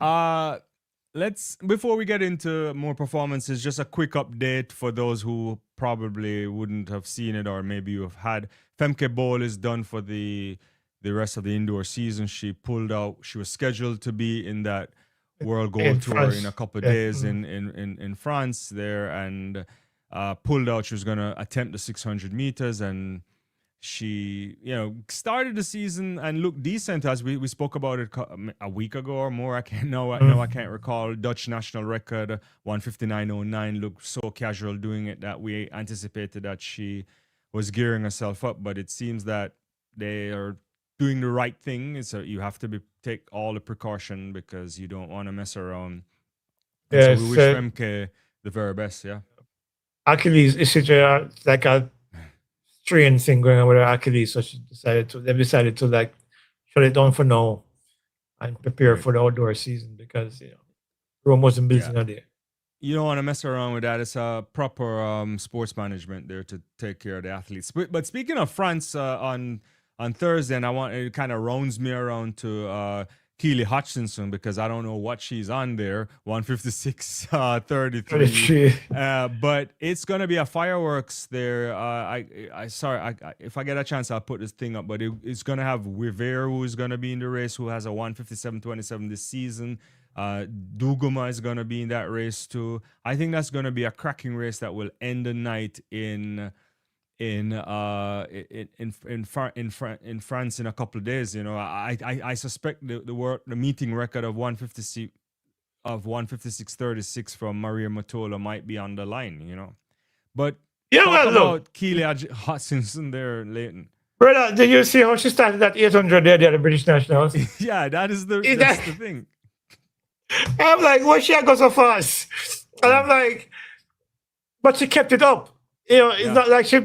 S2: answer. Let's, before we get into more performances, just a quick update for those who probably wouldn't have seen it, or maybe you have had. Femke Bol is done for the rest of the indoor season. She pulled out. She was scheduled to be in that World Gold Tour
S1: France.
S2: In a couple of days in France there, and pulled out. She was going to attempt the 600 meters, and she started the season and looked decent, as we spoke about it a week ago or more. I can't recall. Dutch national record 1:59.09, looked so casual doing it that we anticipated that she was gearing herself up, but it seems that they are doing the right thing. So you have to take all the precaution, because you don't want to mess around. So we wish Femke the very best.
S1: Achilles is like a strain thing going on with her Achilles, so they decided to like shut it down for now and prepare for the outdoor season, because Rome wasn't built in a day.
S2: You don't want to mess around with that. It's a proper sports management there to take care of the athletes. But speaking of France, on on Thursday, and it kind of rounds me around to Keely Hodgkinson because I don't know what she's on there, 156.33. But it's gonna be a fireworks there. If I get a chance, I'll put this thing up. But it's gonna have Rivera, who is gonna be in the race, who has a 157.27 this season. Duguma is gonna be in that race too. I think that's gonna be a cracking race that will end the night in France in a couple of days. You know, I suspect the meeting record of 156.36 from Maria Matola might be on the line. You know, but talk about Keely Hodgkinson there, Leighton.
S1: Brother, did you see how she started at 800 there at the British Nationals?
S2: Yeah, that's the thing.
S1: I'm like, why she go so fast? And I'm like, but she kept it up. You know, it's not like she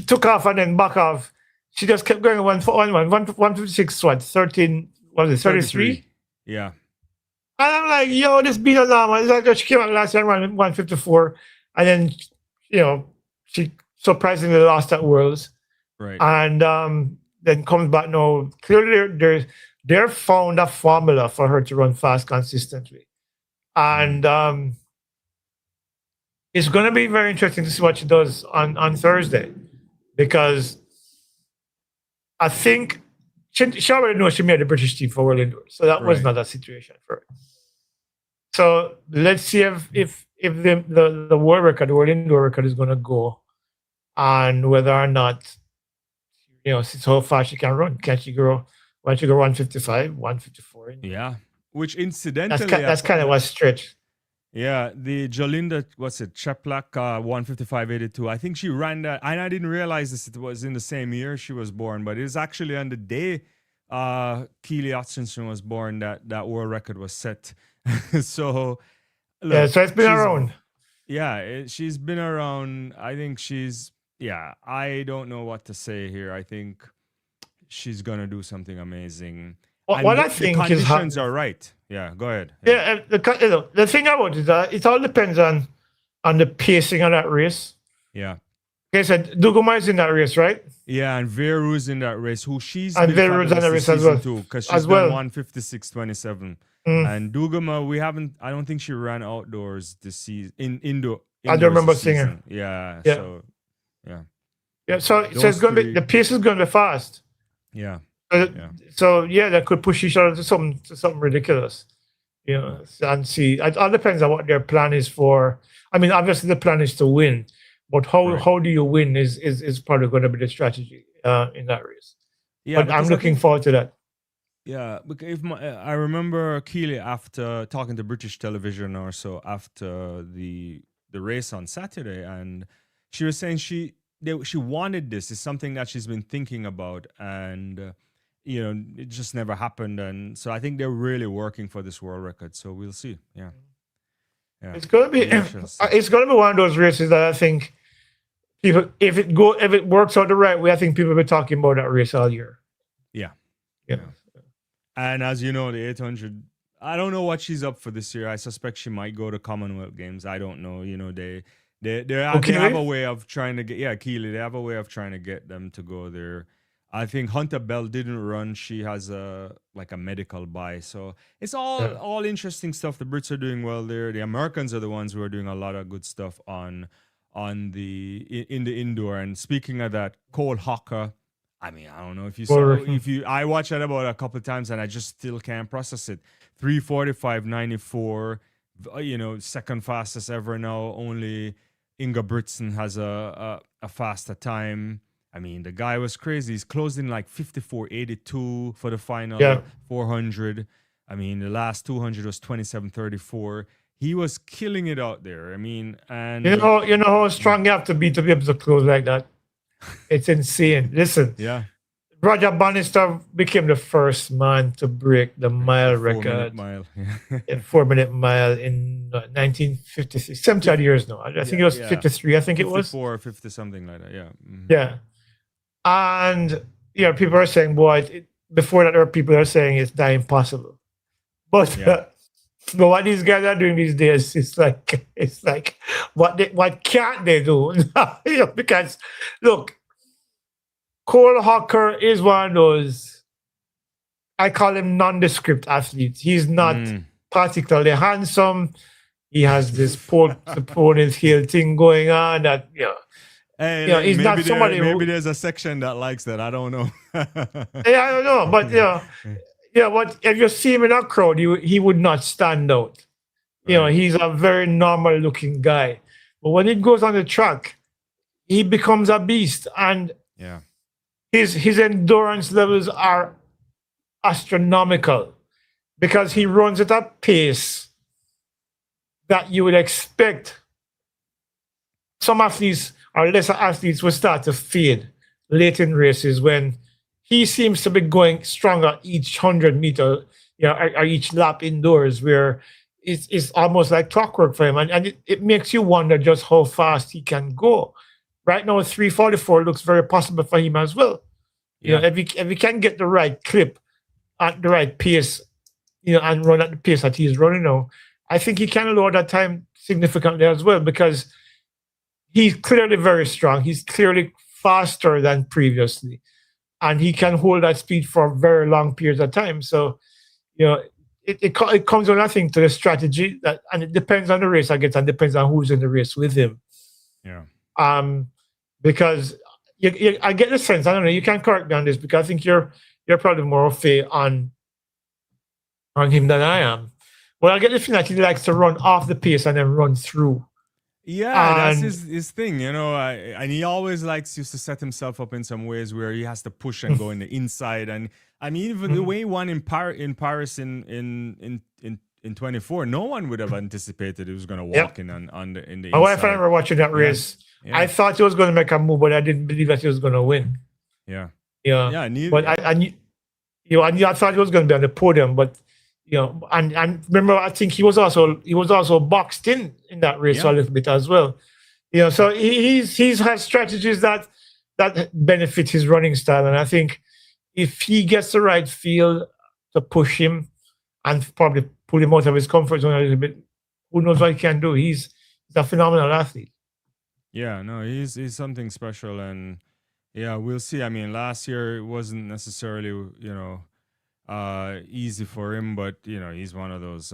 S1: took off and then back off. She just kept going 156, 13, what is it, 33?
S2: Yeah.
S1: And I'm like, yo, this beat a normal. It's like she came out last year around 154. And then, you know, she surprisingly lost at Worlds.
S2: Right.
S1: And then comes back now. Clearly, they're found a formula for her to run fast consistently. And it's going to be very interesting to see what she does on Thursday, because I think she already knows she made the British team for World Indoor, so that was not a situation for her. So let's see if the world record, the World Indoor record, is going to go, and whether or not, you know, see how fast she can run. Can she go? Why don't you go 155, 154?
S2: Yeah, which incidentally,
S1: that's kind of a stretch.
S2: Yeah, the Jolinda, Cheplak, 155.82. I think she ran that, and I didn't realize this. It was in the same year she was born, but it was actually on the day Keely Hodgkinson was born that world record was set. So, look,
S1: yeah, so it's been around.
S2: Yeah, she's been around. I think I don't know what to say here. I think she's gonna do something amazing.
S1: What I think
S2: the conditions are right. Yeah, go ahead.
S1: Yeah, the thing about it is that it all depends on the pacing of that race.
S2: Yeah.
S1: Okay, so Duguma is in that race, right?
S2: Yeah, and Veru's in that race. She's
S1: and Veru's in that race as well
S2: too, because she's done 156.27. And Duguma, I don't think she ran outdoors this season. Indoor.
S1: I don't remember seeing her.
S2: Yeah.
S1: So
S2: yeah.
S1: So it's going to be, the pace is going to be fast.
S2: Yeah.
S1: So that could push each other to something ridiculous, you know. And see, it all depends on what their plan is for. I mean, obviously the plan is to win, but how do you win is probably going to be the strategy in that race. Yeah, but I'm looking forward to that.
S2: Yeah, because I remember Keely, after talking to British television or so after the race on Saturday, and she was saying she wanted this. It's something that she's been thinking about, and you know, it just never happened. And so I think they're really working for this world record. So we'll see. Yeah.
S1: It's gonna be one of those races that I think people, if it works out the right way, I think people will be talking about that race all year.
S2: Yeah.
S1: Yeah.
S2: And as you know, the 800, I don't know what she's up for this year. I suspect she might go to Commonwealth Games. I don't know. You know, they have a way of trying to get, Keely, they have a way of trying to get them to go there. I think Hunter Bell didn't run. She has a medical buy. So it's all interesting stuff. The Brits are doing well there. The Americans are the ones who are doing a lot of good stuff in the indoor. And speaking of that, Cole Hocker, I mean, I don't know if you saw, I watched that about a couple of times and I just still can't process it. 3:45.94, you know, second fastest ever now. Only Inga Britson has a faster time. I mean, the guy was crazy. He's closing like 54.82 for the final 400. I mean, the last 200 was 27.34. He was killing it out there. I mean, and
S1: you know how strong you have to be able to close like that. It's insane. Listen, Roger Bannister became the first man to break the mile record. 4-minute mile in 1956. 70 years now. I think it was 53. I think it was
S2: 54 or 50, something like that. Yeah. Mm-hmm.
S1: Yeah. And people are saying, boy, before that, there are people that are saying it's not impossible. But but what these guys are doing these days is like what can't they do? Because look, Cole Hocker is one of those, I call him nondescript athletes. He's not particularly handsome. He has this ponytail thing going on that,
S2: Hey,
S1: he's
S2: maybe
S1: not somebody
S2: maybe there's a section that likes that. I don't know.
S1: I don't know, but but if you see him in a crowd, he would not stand out.
S2: Right.
S1: He's a very normal looking guy. But when it goes on the track, he becomes a beast, and
S2: Yeah.
S1: his endurance levels are astronomical because he runs at a pace that you would expect some athletes or lesser athletes will start to fade late in races when he seems to be going stronger each 100 meter, or each lap indoors, where it's almost like clockwork for him. And it makes you wonder just how fast he can go. Right now, 3:44 looks very possible for him as well. If he can get the right clip at the right pace, and run at the pace that he's running now, I think he can lower that time significantly as well, because he's clearly very strong. He's clearly faster than previously, and he can hold that speed for very long periods of time. So, it comes on, I think, to the strategy and it depends on the race, I guess, and depends on who's in the race with him.
S2: Yeah.
S1: Because I get the sense, I don't know, you can correct me on this, because I think you're probably more of a on him than I am. Well, I get the feeling that he likes to run off the pace and then run through.
S2: Yeah, that's his thing, and he always used to set himself up in some ways where he has to push and go in the inside, and I mean, even the way he won in Paris in 24, no one would have anticipated he was going to walk in the inside.
S1: My wife and I were watching that race. Yeah. I thought he was going to make a move, but I didn't believe that he was going to win.
S2: Yeah.
S1: But I thought he was going to be on the podium, but and remember, I think he was also boxed in that race a little bit as well. So he's has strategies that benefit his running style, and I think if he gets the right field to push him and probably pull him out of his comfort zone a little bit, who knows what he can do? He's a phenomenal athlete.
S2: Yeah, no, he's something special, and we'll see. I mean, last year it wasn't necessarily easy for him, but he's one of those.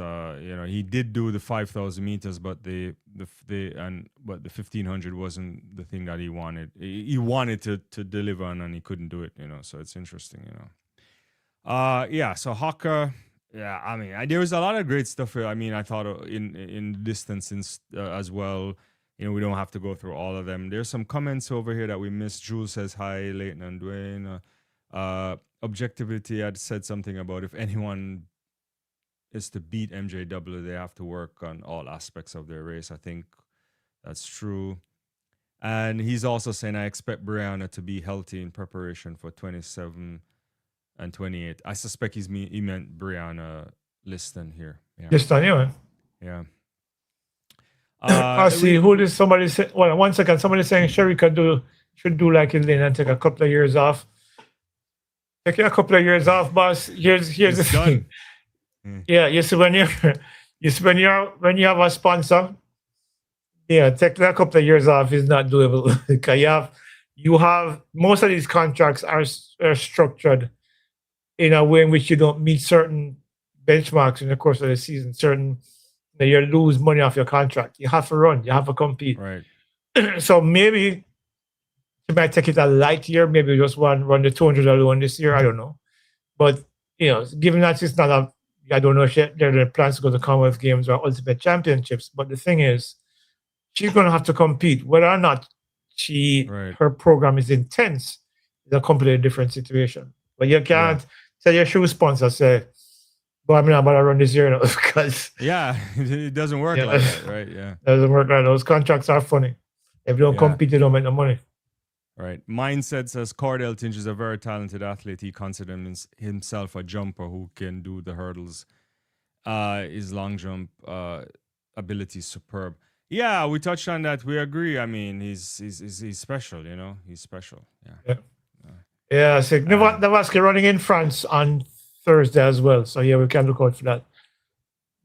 S2: He did do the 5,000 meters, but the 1,500 wasn't the thing that he wanted. He wanted to deliver on, and he couldn't do it. So it's interesting. So Hocker. Yeah, I mean, there was a lot of great stuff here. I mean, I thought in distance as well. We don't have to go through all of them. There's some comments over here that we missed. Jules says hi, Leighton and Dwaine. Objectivity had said something about if anyone is to beat MJW, they have to work on all aspects of their race. I think that's true. And he's also saying, I expect Briana to be healthy in preparation for 27 and 28. I suspect he meant Briana Lyston here. Yeah.
S1: Lyston,
S2: yeah.
S1: I see. Who did somebody say? Well, 1 second. Somebody saying Shericka should do like Elaine and take a couple of years off. Taking a couple of years off, boss. Here's the thing. Yeah, you see when you have a sponsor, taking a couple of years off is not doable because you have most of these contracts are structured in a way in which you don't meet certain benchmarks in the course of the season. You lose money off your contract. You have to run. You have to compete.
S2: Right.
S1: So maybe you might take it a light year. Maybe just run the 200 alone this year. I don't know. But, given that it's not I don't know if there are plans to go to Commonwealth Games or Ultimate Championships. But the thing is, she's going to have to compete. Whether or not her program is intense is a completely different situation. But you can't tell your shoe sponsor, say, but I'm not about to run this year because
S2: it doesn't work like that, right? Yeah,
S1: it doesn't work like that. Those contracts are funny. If you don't compete, you don't make no money.
S2: Right. Mindset says Cordell Tinch is a very talented athlete. He considers himself a jumper who can do the hurdles. His long jump ability is superb. Yeah, we touched on that. We agree. I mean, he's special. He's special.
S1: Yeah. So Navaski running in France on Thursday as well. So we can look out for that.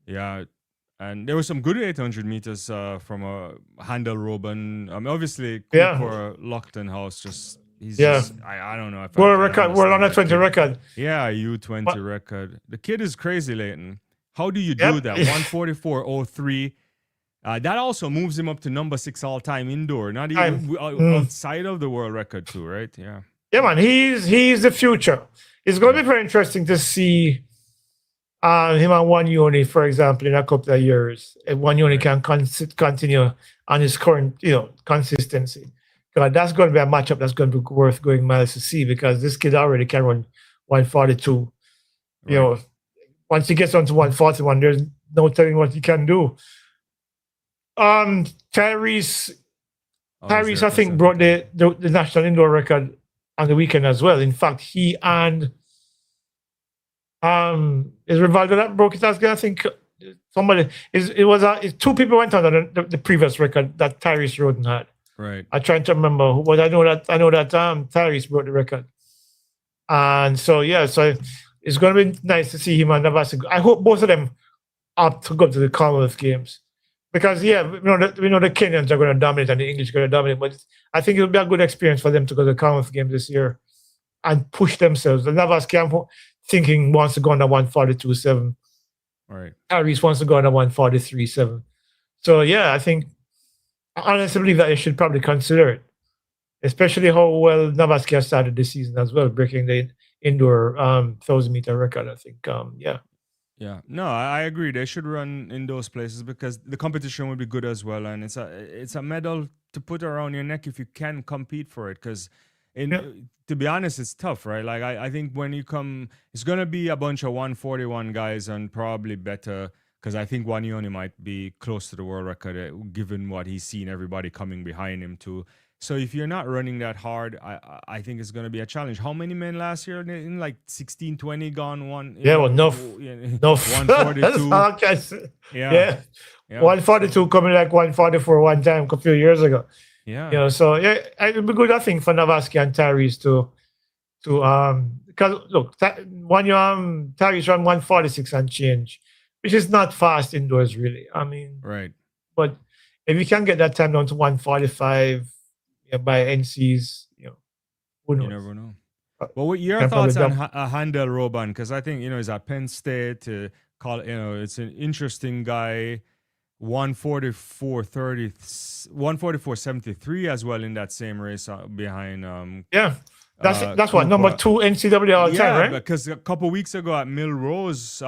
S2: Yeah. And there was some good 800 meters from Handel Robin. Obviously, for Lockton House just he's
S1: Yeah.
S2: just, I don't know if
S1: World
S2: I can
S1: record, world
S2: understand
S1: under
S2: that
S1: 20
S2: kid.
S1: record.
S2: Yeah, U20
S1: What?
S2: record. The kid is crazy, Leighton. How do you do
S1: Yep.
S2: that? 144.03. That also moves him up to number 6 all time indoor, not even outside of the world record too, right? Yeah.
S1: Yeah, man. He's the future. It's going to be very interesting to see him and One Uni, for example, in a couple of years. If One Uni can continue on his current, consistency. Because that's going to be a matchup that's going to be worth going miles to see, because this kid already can run 142. You know, once he gets on to 141, there's no telling what he can do. Tyrese, I think, brought the national indoor record on the weekend as well. In fact, he and is Rivaldo that broke it as well. I think somebody two people went on the previous record that Tyrese Roden had.
S2: Right.
S1: I'm trying to remember who, but I know that Tyrese broke the record. And so it's going to be nice to see him and Navas. I hope both of them opt to go to the Commonwealth Games, because we know the Kenyans are going to dominate and the English are going to dominate. But I think it'll be a good experience for them to go to the Commonwealth Games this year and push themselves. The Navas camp thinking wants to go on the 142.7.
S2: Right.
S1: Tyrese wants to go on the 143.7. So I think I honestly believe that they should probably consider it, especially how well Navaskia started this season as well, breaking the indoor 1,000-meter record. I think,
S2: Yeah, no, I agree. They should run in those places because the competition will be good as well, and it's a medal to put around your neck if you can compete for it. Because, to be honest, it's tough, right? Like I think when you come, it's gonna be a bunch of 141 guys and probably better. Because I think Wanyoni might be close to the world record, given what he's seen everybody coming behind him too. So if you're not running that hard, I think it's going to be a challenge. How many men last year? In like 16, 20 gone one?
S1: Yeah, well, no.
S2: 142.
S1: Yeah. 142 coming like 144 one time a few years ago.
S2: Yeah.
S1: So it would be good, I think, for Navaski and Tyrese to because look, Tyrese ran 146 and change, which is not fast indoors, really. I mean,
S2: right.
S1: But if you can get that time down to 145 by NCs, who knows?
S2: You never know. Well, what your thoughts on Handel Roban? Because I think he's at Penn State. It's an interesting guy. 144.73 as well in that same race behind.
S1: That's what number 2 NCAA all time, right?
S2: Because a couple weeks ago at Milrose,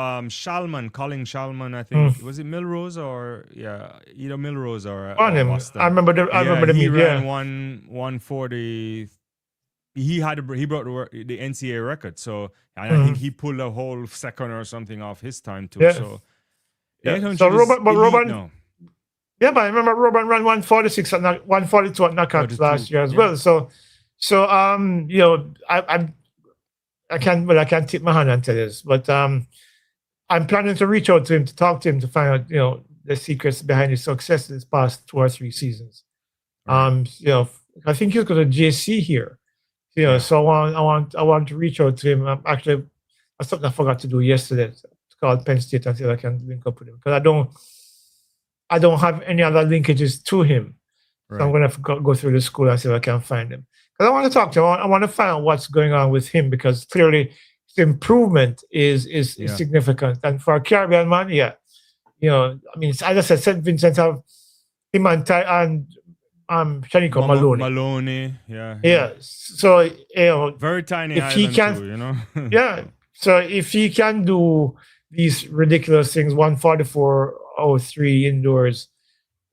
S2: Colin Shalman, I think was it Milrose or either Milrose or Boston.
S1: I remember the
S2: he
S1: meet.
S2: ran 140. He brought the NCAA record, so I think he pulled a whole second or something off his time too. So.
S1: So Robin, but I remember Robin ran 146 and 142 at knockouts last year as well. So I can't tip my hand and tell this, but I'm planning to reach out to him to talk to him to find out the secrets behind his success this past 2 or 3 seasons. I think he's got a JC here. So I want to reach out to him. Actually, that's something I forgot to do yesterday. Called Penn State and see if I can link up with him, because I don't have any other linkages to him. Right. So I'm gonna go through the school and see if I can find him, because I want to talk to him. I want to find out what's going on with him, because clearly the improvement is significant. And for a Caribbean man, I mean, as I said, St. Vincent have him and Shanico
S2: Maloney,
S1: So
S2: very tiny
S1: if
S2: island
S1: he can,
S2: too,
S1: So if he can do these ridiculous things, 144.03 indoors,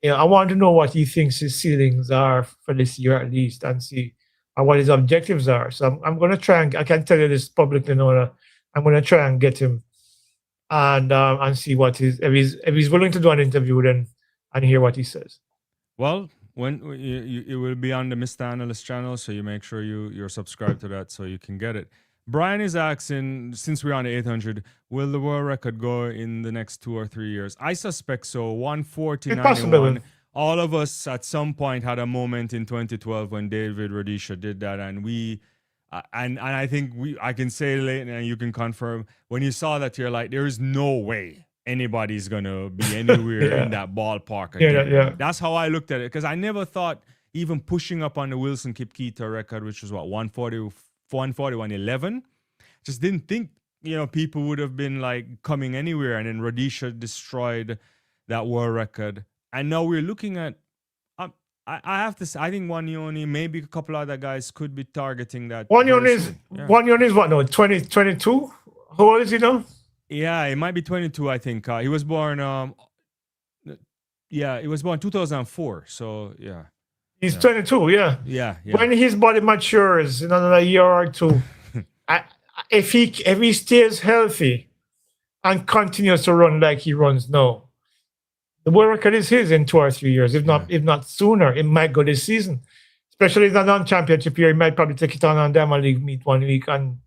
S1: I want to know what he thinks his ceilings are for this year at least, and see what his objectives are. So I'm going to try and I can tell you this publicly now that I'm going to try and get him and see what if he's willing to do an interview then and hear what he says.
S2: Well, when it will be on the Mr. Analyst channel, so you make sure you're subscribed to that so you can get it. Brian is asking, since we're on the 800, will the world record go in the next 2 or 3 years? I suspect so. 140.91. All of us at some point had a moment in 2012 when David Rudisha did that, and we, and I think I can say, Leighton, and you can confirm, when you saw that, you're like, there is no way anybody's gonna be anywhere in that ballpark again. That's how I looked at it, because I never thought. even pushing up on the Wilson Kipketer record, which was what 140, 111. Just didn't think people would have been like coming anywhere, and then Rhodesia destroyed that world record, and now we're looking at. I have to say, I think Wanyoni, maybe a couple other guys could be targeting that.
S1: Wanyoni is what now? 22? How old is he now?
S2: Yeah, he might be 22. I think he was born. He was born 2004. So yeah,
S1: he's 22. Yeah.
S2: Yeah.
S1: When his body matures in another year or two, if he stays healthy and continues to run like he runs now, the world record is his in 2 or 3 years, if not sooner. It might go this season, especially in the non-championship year. He might probably take it on Diamond League meet 1 week and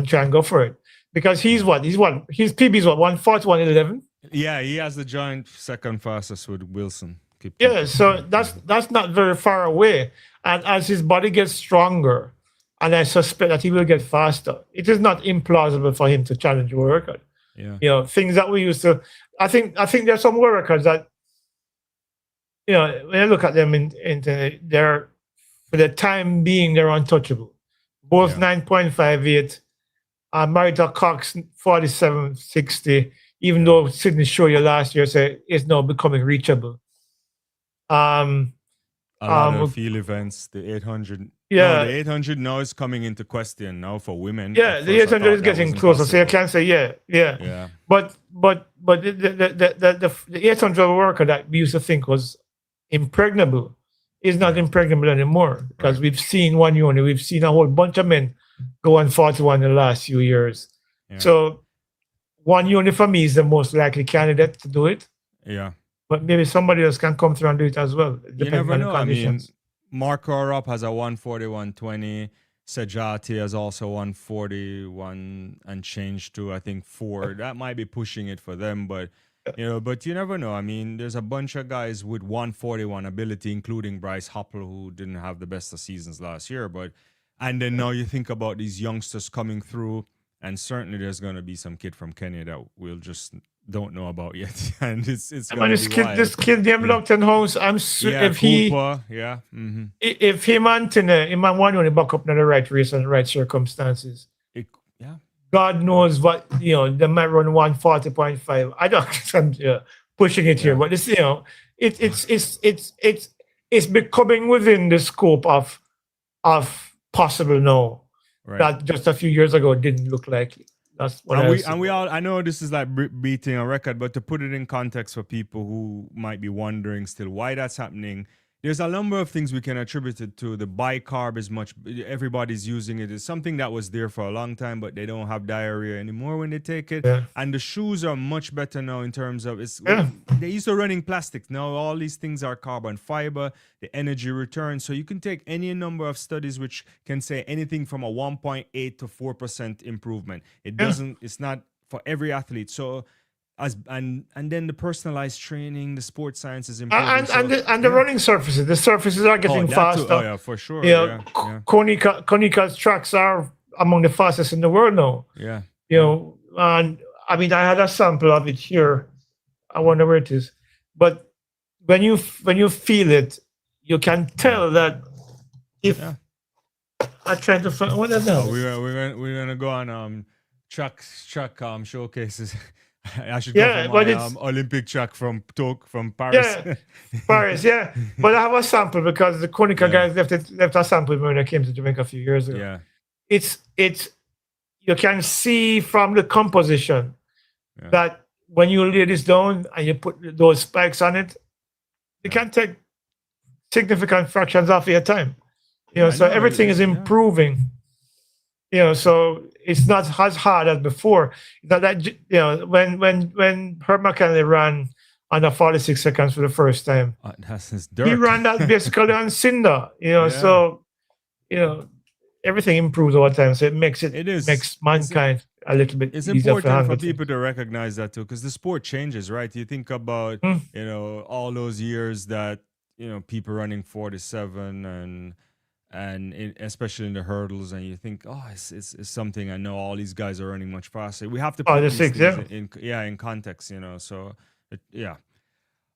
S1: try and go for it, because his PB is what 140, 111.
S2: Yeah, he has the joint second fastest with Wilson.
S1: Yeah, so that's not very far away. And as his body gets stronger, and I suspect that he will get faster, it is not implausible for him to challenge the world record.
S2: Yeah.
S1: Things that we used to. I think there's some world records that, when I look at them they're, for the time being, they're untouchable. Both 9.58, Marita Cox 47.60, even though Sydney Shoya last year said it's now becoming reachable.
S2: A lot of field events, the 800.
S1: Yeah,
S2: no, the 800 now is coming into question now for women.
S1: Yeah, the 800 is getting closer, so you can say yeah. But the 800 worker that we used to think was impregnable is not impregnable anymore, because we've seen Wanyoni, we've seen a whole bunch of men go on 41 in the last few years. Yeah. So Wanyoni for me is the most likely candidate to do it.
S2: Yeah.
S1: But maybe somebody else can come through and do it as well.
S2: You never know. I mean, Mark Orup has a 140, 120. Sajati has also 141 and change to, I think, 4. That might be pushing it for them, but you never know. I mean, there's a bunch of guys with 141 ability, including Bryce Hoppel, who didn't have the best of seasons last year. And then now you think about these youngsters coming through, and certainly there's going to be some kid from Kenya that we'll just don't know about yet, and it's
S1: this kid named Lockton House. I'm sure if him and Tina, him and one only back up in the right race and the right circumstances, God knows what they might run 140.5. I don't understand pushing it here, but this it's becoming within the scope of possible now. Right. That just a few years ago didn't look likely. That's what
S2: I know this is like beating a record, but to put it in context for people who might be wondering still why that's happening, there's a number of things we can attribute it to. The bicarb is everybody's using it. It's something that was there for a long time, but they don't have diarrhea anymore when they take it. Yeah. And the shoes are much better now in terms of they used to running plastics. Now all these things are carbon fiber, the energy return. So you can take any number of studies which can say anything from a 1.8 to 4% improvement. It's not for every athlete. So and then the personalized training, the sports science is improving.
S1: The running surfaces. The surfaces are getting faster.
S2: Oh yeah, for sure.
S1: Konika's tracks are among the fastest in the world now.
S2: Yeah.
S1: And I mean, I had a sample of it here. I wonder where it is. But when you feel it, you can tell that if I try to find what is that?
S2: We're gonna go on track showcases. I should go for my Olympic track from Paris.
S1: Yeah, Paris, yeah. But I have a sample because the Konica guys left a sample when I came to Jamaica a few years ago.
S2: Yeah.
S1: It's you can see from the composition that when you lay this down and you put those spikes on it, you can take significant fractions off your time. So everything is improving. So it's not as hard as before. When Herb McKinley ran under 46 seconds for the first time, he ran that basically on cinder. So everything improves over time. So it makes mankind a little bit.
S2: It's important for people to recognize that too, because the sport changes, right? You think about all those years that people running 47 and especially in the hurdles, and you think, it's something. I know all these guys are running much faster. We have to put these things in context, So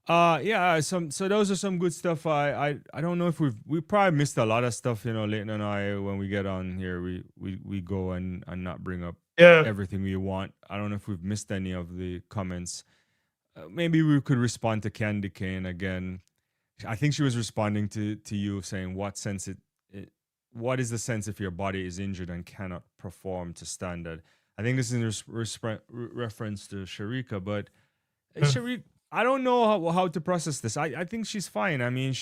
S2: So those are some good stuff. I don't know if we probably missed a lot of stuff, Leighton and I, when we get on here, we go and not bring up
S1: Yeah.
S2: everything we want. I don't know if we've missed any of the comments. Maybe we could respond to Candy Kane again. I think she was responding to you, saying what is the sense if your body is injured and cannot perform to standard? I think this is in reference to Shericka, but Shericka, I don't know how to process this. I think she's fine. I mean,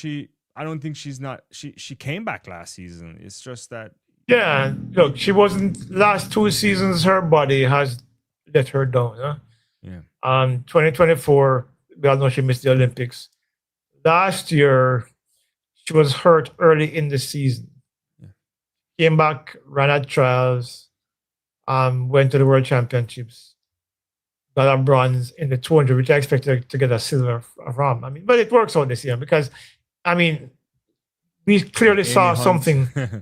S2: I don't think she's not. She came back last season. It's just that.
S1: Yeah, look, she wasn't. Last 2 seasons, her body has let her down. Huh?
S2: Yeah.
S1: 2024, we all know she missed the Olympics. Last year, she was hurt early in the season.
S2: Yeah.
S1: Came back, ran at trials, went to the World Championships, got a bronze in the 200, which I expected to get a silver from. I mean, but it works out this year because, I mean, we clearly saw something.
S2: Yeah.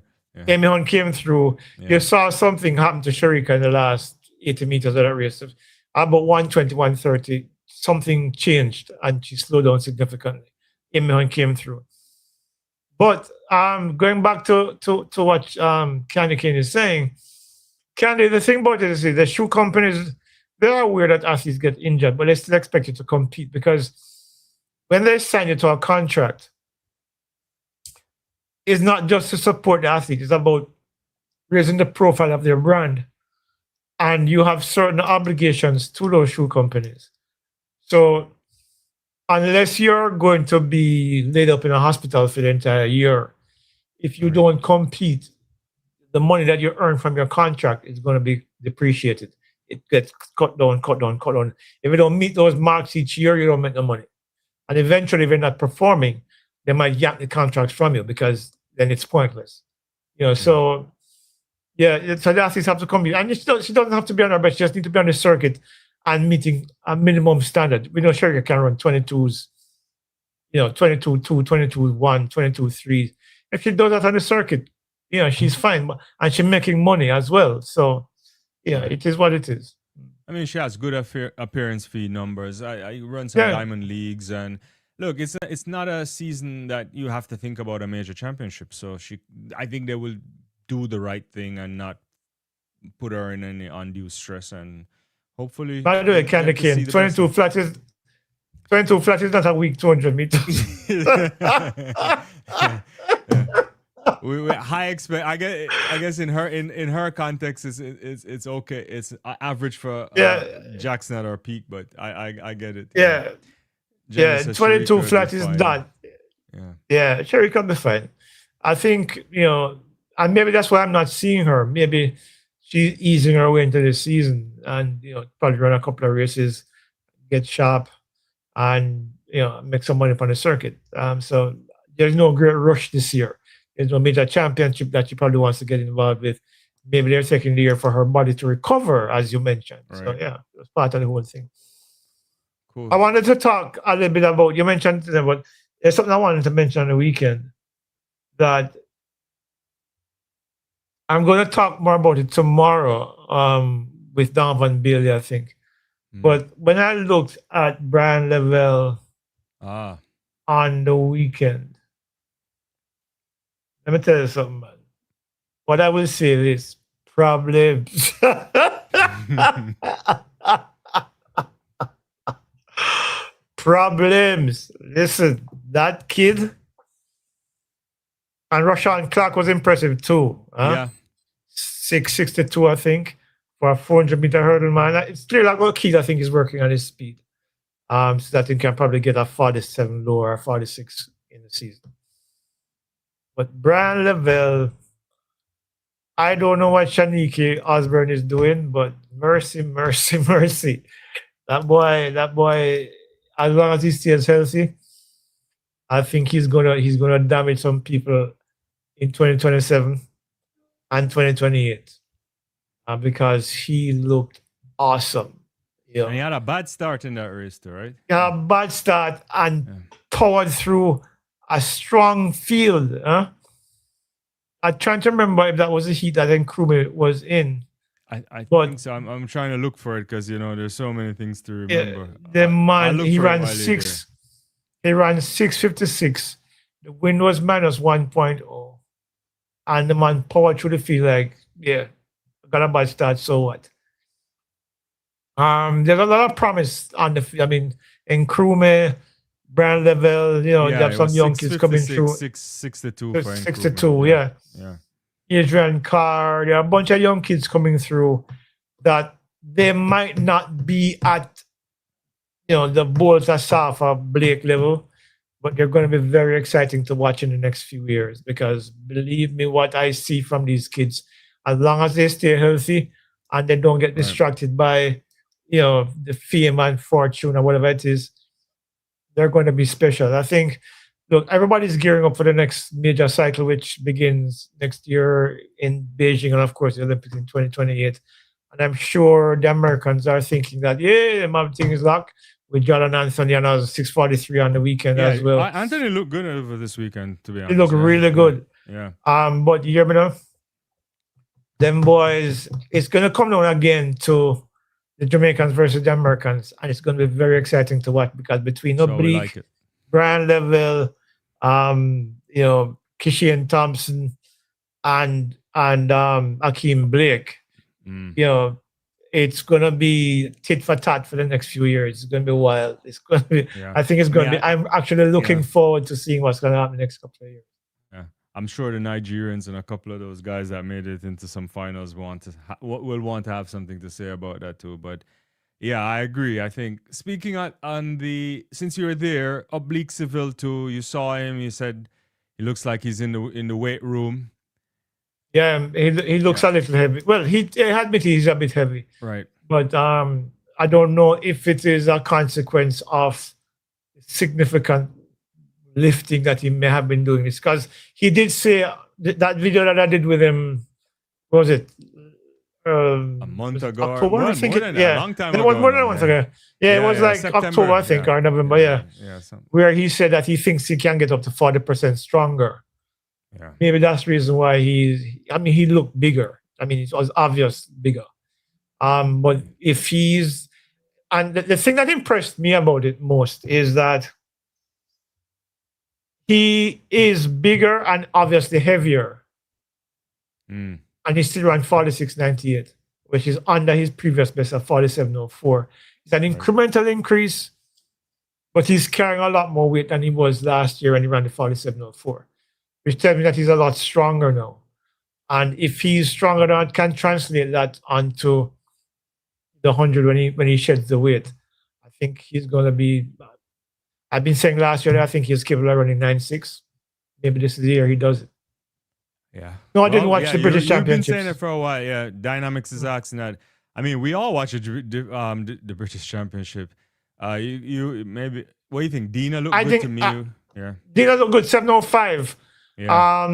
S1: Amy Hunt came through.
S2: Yeah.
S1: You saw something happen to Shericka in the last 80 meters of that race. About 120, 130, something changed and she slowed down significantly. Amy Hunt came through. But going back to what Candy Kane is saying, Candy, the thing about it is the shoe companies, they are aware that athletes get injured, but they still expect you to compete because when they sign you to a contract, it's not just to support the athlete, it's about raising the profile of their brand. And you have certain obligations to those shoe companies. So unless you're going to be laid up in a hospital for the entire year, if you don't compete, the money that you earn from your contract is going to be depreciated. It gets cut down. If you don't meet those marks each year, you don't make no money. And eventually, if you're not performing, they might yank the contracts from you because then it's pointless. So yeah, so the athletes have to come in. And she doesn't have to be on her best, she just need to be on the circuit and meeting a minimum standard. We know Shericka can run 22s, 22-2, 22-1, 22-3. If she does that on the circuit, she's fine. And she's making money as well. So yeah, it is what it is.
S2: I mean, she has good appearance fee numbers. I run some diamond leagues, and look, it's not a season that you have to think about a major championship. So I think they will do the right thing and not put her in any undue stress, and hopefully.
S1: By the way, Candy Kane, 22 flat is not a weak 200 meters.
S2: We high expect. I guess in her context, it's okay. It's average for Jackson at our peak, but I get it.
S1: Yeah. Yeah, 22 flat is done. Yeah, Shericka will be fine. I think, and maybe that's why I'm not seeing her. Maybe she's easing her way into the season and, probably run a couple of races, get sharp, and, make some money from the circuit. So there's no great rush this year. There's no major championship that she probably wants to get involved with. Maybe they're taking the year for her body to recover, as you mentioned. Right. So, yeah, it's part of the whole thing.
S2: Cool.
S1: I wanted to talk a little bit about, you mentioned today, but there's something I wanted to mention on the weekend that I'm going to talk more about it tomorrow with Donovan Bailey, I think. But when I looked at Briana Lyston on the weekend, let me tell you something, man. What I will say is problems. Problems. Listen, that kid and Rashawn Clark was impressive too.
S2: Yeah.
S1: 6:62, I think, for a 400-meter hurdle, man. It's clear like what kid I think is working on his speed. So that he can probably get a 47 low or a 46 in the season. But Briana Lyston, I don't know what Shanique Osborne is doing, but mercy. That boy, as long as he stays healthy, I think he's gonna damage some people in 2027 and 2028 because he looked awesome.
S2: And he had a bad start in that race too, right?
S1: He had a bad start and powered through a strong field. I'm trying to remember if that was the heat that Nkrumah was in.
S2: I think so. I'm trying to look for it because there's so many things to remember.
S1: The man, he ran 6. He ran 6:56. The wind was minus 1.0. And the man powered through the field like, yeah, got a bad start, so what? There's a lot of promise on the field. I mean, in Nkrumah, Brian Level, you have some young kids coming through.
S2: 6-2 for
S1: 6-2, yeah. Adrian Carr, there are a bunch of young kids coming through that they might not be at, the Bulls Asaf or Blake level, but they're going to be very exciting to watch in the next few years because believe me, what I see from these kids, as long as they stay healthy and they don't get distracted by, the fame and fortune or whatever it is, they're going to be special. I think, look, everybody's gearing up for the next major cycle, which begins next year in Beijing and, of course, the Olympics in 2028. And I'm sure the Americans are thinking that, yeah, my thing is locked with Jordan Anthony and I was 643 on the weekend as well.
S2: Anthony looked good over this weekend, to be honest.
S1: He looked really good.
S2: Yeah.
S1: But you hear me now? Them boys, it's going to come down again to the Jamaicans versus the Americans, and it's going to be very exciting to watch because between Oblique, Brian Level, Kishian Thompson, and Akeem Blake, it's going to be tit for tat for the next few years. It's going to be wild. It's going to be. I think it's going to be. I'm actually looking forward to seeing what's going to happen the next couple of years.
S2: Yeah, I'm sure the Nigerians and a couple of those guys that made it into some finals will want to have something to say about that too. But yeah, I agree. I think speaking since you were there, Oblique Seville too. You saw him. You said he looks like he's in the weight room.
S1: Yeah, he looks a little heavy. Well, he admitted he's a bit heavy.
S2: Right.
S1: But I don't know if it is a consequence of significant lifting that he may have been doing. It's because he did say that video that I did with him, what was it?
S2: A month ago.
S1: October, I think.
S2: A long time ago.
S1: More than a month ago. Yeah, it was like September, October, I think, or November. Yeah. Where he said that he thinks he can get up to 40% stronger.
S2: Yeah.
S1: Maybe that's the reason why he looked bigger. I mean, it was obvious bigger. But if he's, and the thing that impressed me about it most is that he is bigger and obviously heavier. And he still ran 46.98, which is under his previous best of 47.04. It's an incremental increase, but he's carrying a lot more weight than he was last year when he ran the 47.04. Which tells me that he's a lot stronger now. And if he's stronger now, can translate that onto the 100 when he sheds the weight. I think he's going to be, I've been saying last year that I think he's capable of running 9.6. Maybe this is the year he does it.
S2: Yeah.
S1: No, I didn't watch the British Championships.
S2: You've been saying it for a while, yeah. Dynamics is asking that. I mean, we all watch the British Championship. You maybe, what do you think? Dina looked good to me.
S1: Dina looked good, 7.05.
S2: Yeah.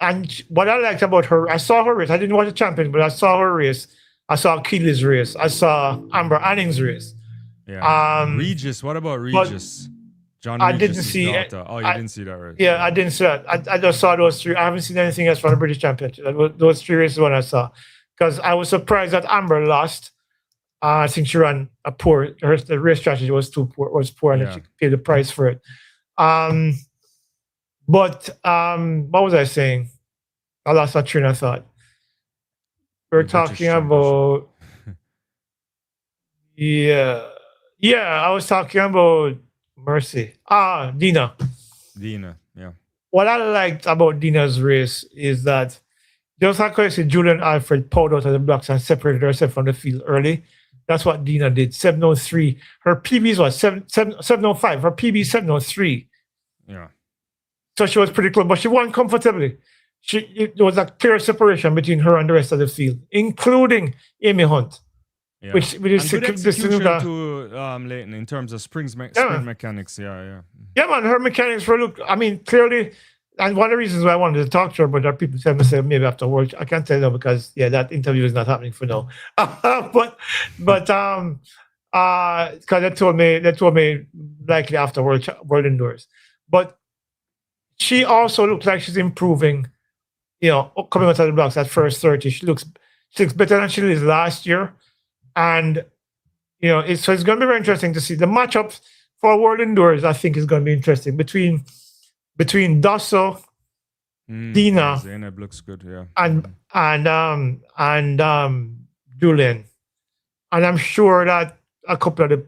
S1: And what I liked about her, I saw her race. I didn't watch the champion, but I saw her race. I saw Keely's race. I saw Amber Anning's race.
S2: Yeah. Regis, what about Regis? John Regis'
S1: I didn't see
S2: daughter. Oh, you didn't see that race?
S1: Yeah, I didn't see that. I just saw those three. I haven't seen anything else from the British Championship. Those three races when I saw. Because I was surprised that Amber lost. I think she ran a poor. The race strategy was poor, and she paid the price for it. But what was I saying? I lost my train of thought. We were talking about I was talking about Mercy. Dina.
S2: Dina, yeah.
S1: What I liked about Dina's race is that just like I said, Julian Alfred pulled out of the blocks and separated herself from the field early. That's what Dina did. 7:03. Her PB was 7:05. Her PB 7:03.
S2: Yeah.
S1: So she was pretty close, but she won comfortably. There was a clear separation between her and the rest of the field, including Amy Hunt.
S2: Yeah.
S1: Which is
S2: good execution to Leighton in terms of spring mechanics. Yeah,
S1: man. Her mechanics were clearly, and one of the reasons why I wanted to talk to her, but there are people tell me say maybe after work. I can't tell you because that interview is not happening for now. but because they told me likely after World Indoors, but she also looks like she's improving. Coming out of the blocks at first 30, she looks better than she did last year. And, so it's going to be very interesting to see. The matchups for World Indoors, I think is going to be interesting between Dasso, Dina,
S2: Zainab looks good. Yeah,
S1: and Julien, and I'm sure that a couple of the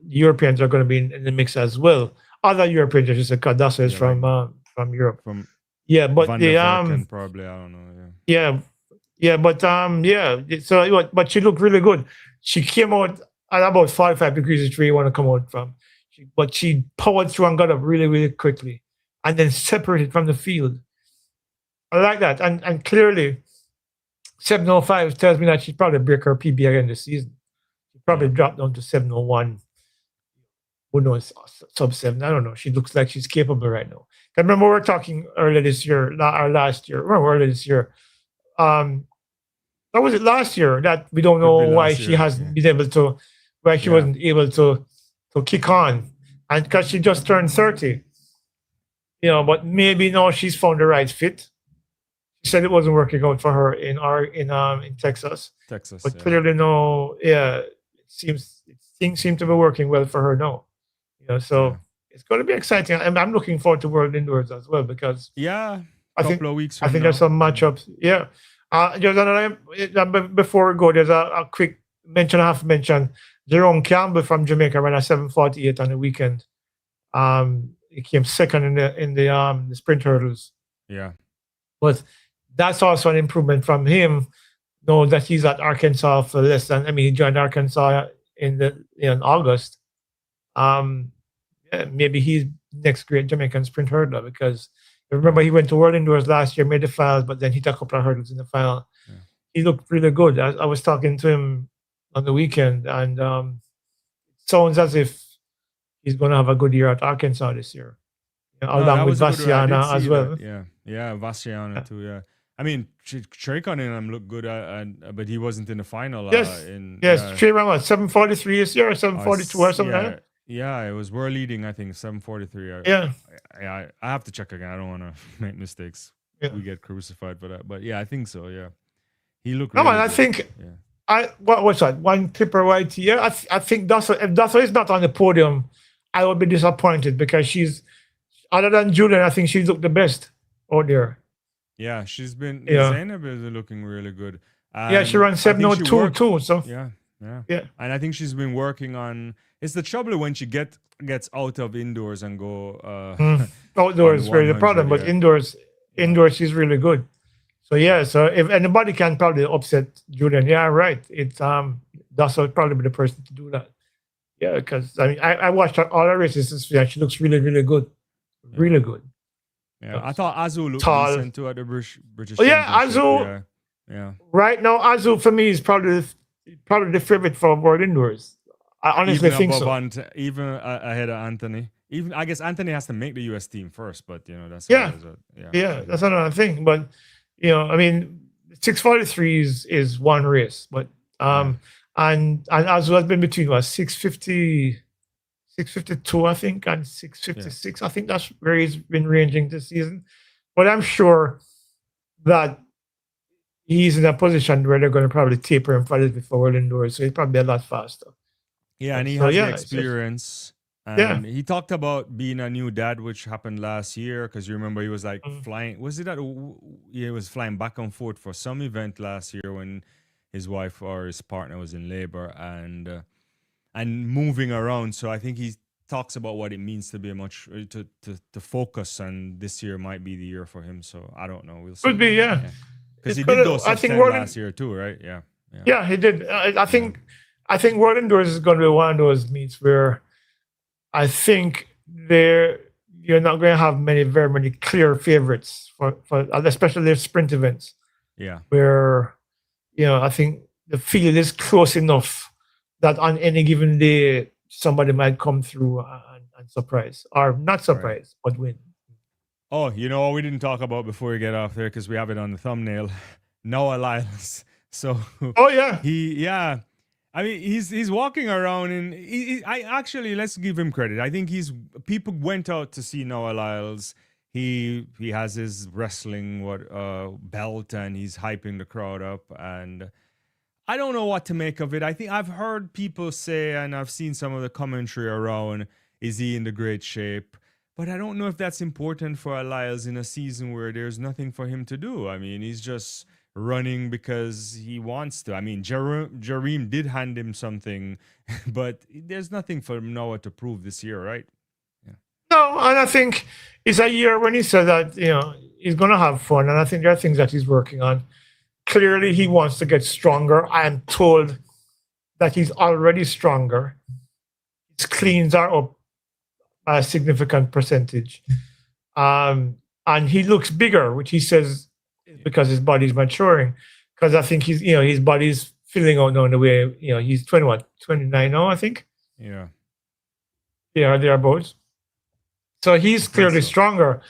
S1: Europeans are going to be in the mix as well. Other Europeans, I should say, because Dasso is from Europe.
S2: From
S1: but
S2: Van
S1: the
S2: der Verken, probably, I don't know.
S1: But she looked really good. She came out at about 45 degrees is where you want to come out from. But she powered through and got up really, really quickly, and then separated from the field. I like that, and clearly, 7:05 tells me that she'd probably break her PB again this season. She probably dropped down to 7:01. Who knows, sub 7? I don't know. She looks like she's capable right now. I remember we were talking earlier this year, or last year. Earlier this year. Or was it last year that we don't know why she hasn't been able to, why she wasn't able to kick on, and because she just turned 30. But maybe now she's found the right fit. She said it wasn't working out for her in Texas. But clearly no, things seem to be working well for her now. So it's going to be exciting. I'm looking forward to World Indoors as well because
S2: a couple of weeks.
S1: I think there's some matchups. Yeah. There's another, before we go, there's a quick mention I have to mention. Jerome Campbell from Jamaica ran a 7:48 on the weekend. He came second in the sprint hurdles. Yeah. But that's also an improvement from him. Know that he's at Arkansas for less than, he joined Arkansas in August. Maybe he's next great Jamaican sprint hurdler because remember he went to World Indoors last year, made the finals, but then he took a couple of hurdles in the final. Yeah. He looked really good. I was talking to him on the weekend, and it sounds as if he's going to have a good year at Arkansas this year, along with Vassiana as well.
S2: That. Yeah, Vassiana too. Yeah, Shericka looked good, but he wasn't in the final.
S1: She ran what 7:43 this year or 7:42 or something like that.
S2: Yeah, it was world leading. I think 7:43. I have to check again. I don't want to make mistakes. Yeah. We get crucified for that, but I think so. Yeah, he looked. Really
S1: good. I think. Yeah. What's that? One clipper right here. I think if Dasso is not on the podium, I would be disappointed because she's, other than Julien, I think she's looked the best out there.
S2: Yeah, she's been. Zainab is looking really good.
S1: She ran 7:02 too. So
S2: yeah. And I think she's been working on. It's the trouble when she gets out of indoors and go
S1: outdoors is really the problem, but indoors she's really good. So so if anybody can probably upset Julien, right. It's Dasso probably be the person to do that. Yeah, because I watched all her races this year. She looks really, really good. Really good.
S2: Yeah, I thought Azu looked decent too at the British
S1: Azu.
S2: Yeah.
S1: Right now, Azu for me is probably the favorite for World Indoors. I honestly think so.
S2: Even ahead of Anthony. Even I guess Anthony has to make the US team first, but that's
S1: that's another thing. But 6:43 is one race, but and Azu has been between 6:50, 6:52, I think, and 6:56. I think that's where he's been ranging this season. But I'm sure that he's in a position where they're going to probably taper him for a little bit for World Indoors, so he's probably a lot faster.
S2: Yeah, and he has the experience. And he talked about being a new dad, which happened last year, because you remember he was flying. Was it that he was flying back and forth for some event last year when his wife or his partner was in labor and moving around. So I think he talks about what it means to be to focus, and this year might be the year for him. So I don't know. We'll see.
S1: Could be,
S2: because he did those last year too, right?
S1: Yeah, he did. I think World Indoors is going to be one of those meets where I think you're not going to have very many clear favorites for especially their sprint events.
S2: Yeah,
S1: where I think the field is close enough that on any given day somebody might come through and surprise, or not surprise, but win.
S2: Oh, what we didn't talk about before we get off there, because we have it on the thumbnail. Noah Lyles. So he's walking around, and I actually, let's give him credit. I think people went out to see Noah Lyles. He has his wrestling belt, and he's hyping the crowd up, and I don't know what to make of it. I think I've heard people say, and I've seen some of the commentary around, Is he in the great shape? But I don't know if that's important for Lyles in a season where there's nothing for him to do. I mean, he's just running because he wants to. I mean, Jareem did hand him something, but there's nothing for Noah to prove this year, right?
S1: No, and I think it's a year when he said that, he's going to have fun. And I think there are things that he's working on. Clearly, he wants to get stronger. I am told that he's already stronger. His cleans are up by a significant percentage. And he looks bigger, which he says is because his body's maturing. Because I think his body's filling out now in the way, he's 29 now, I think.
S2: Yeah.
S1: Yeah, thereabouts. So he's clearly stronger.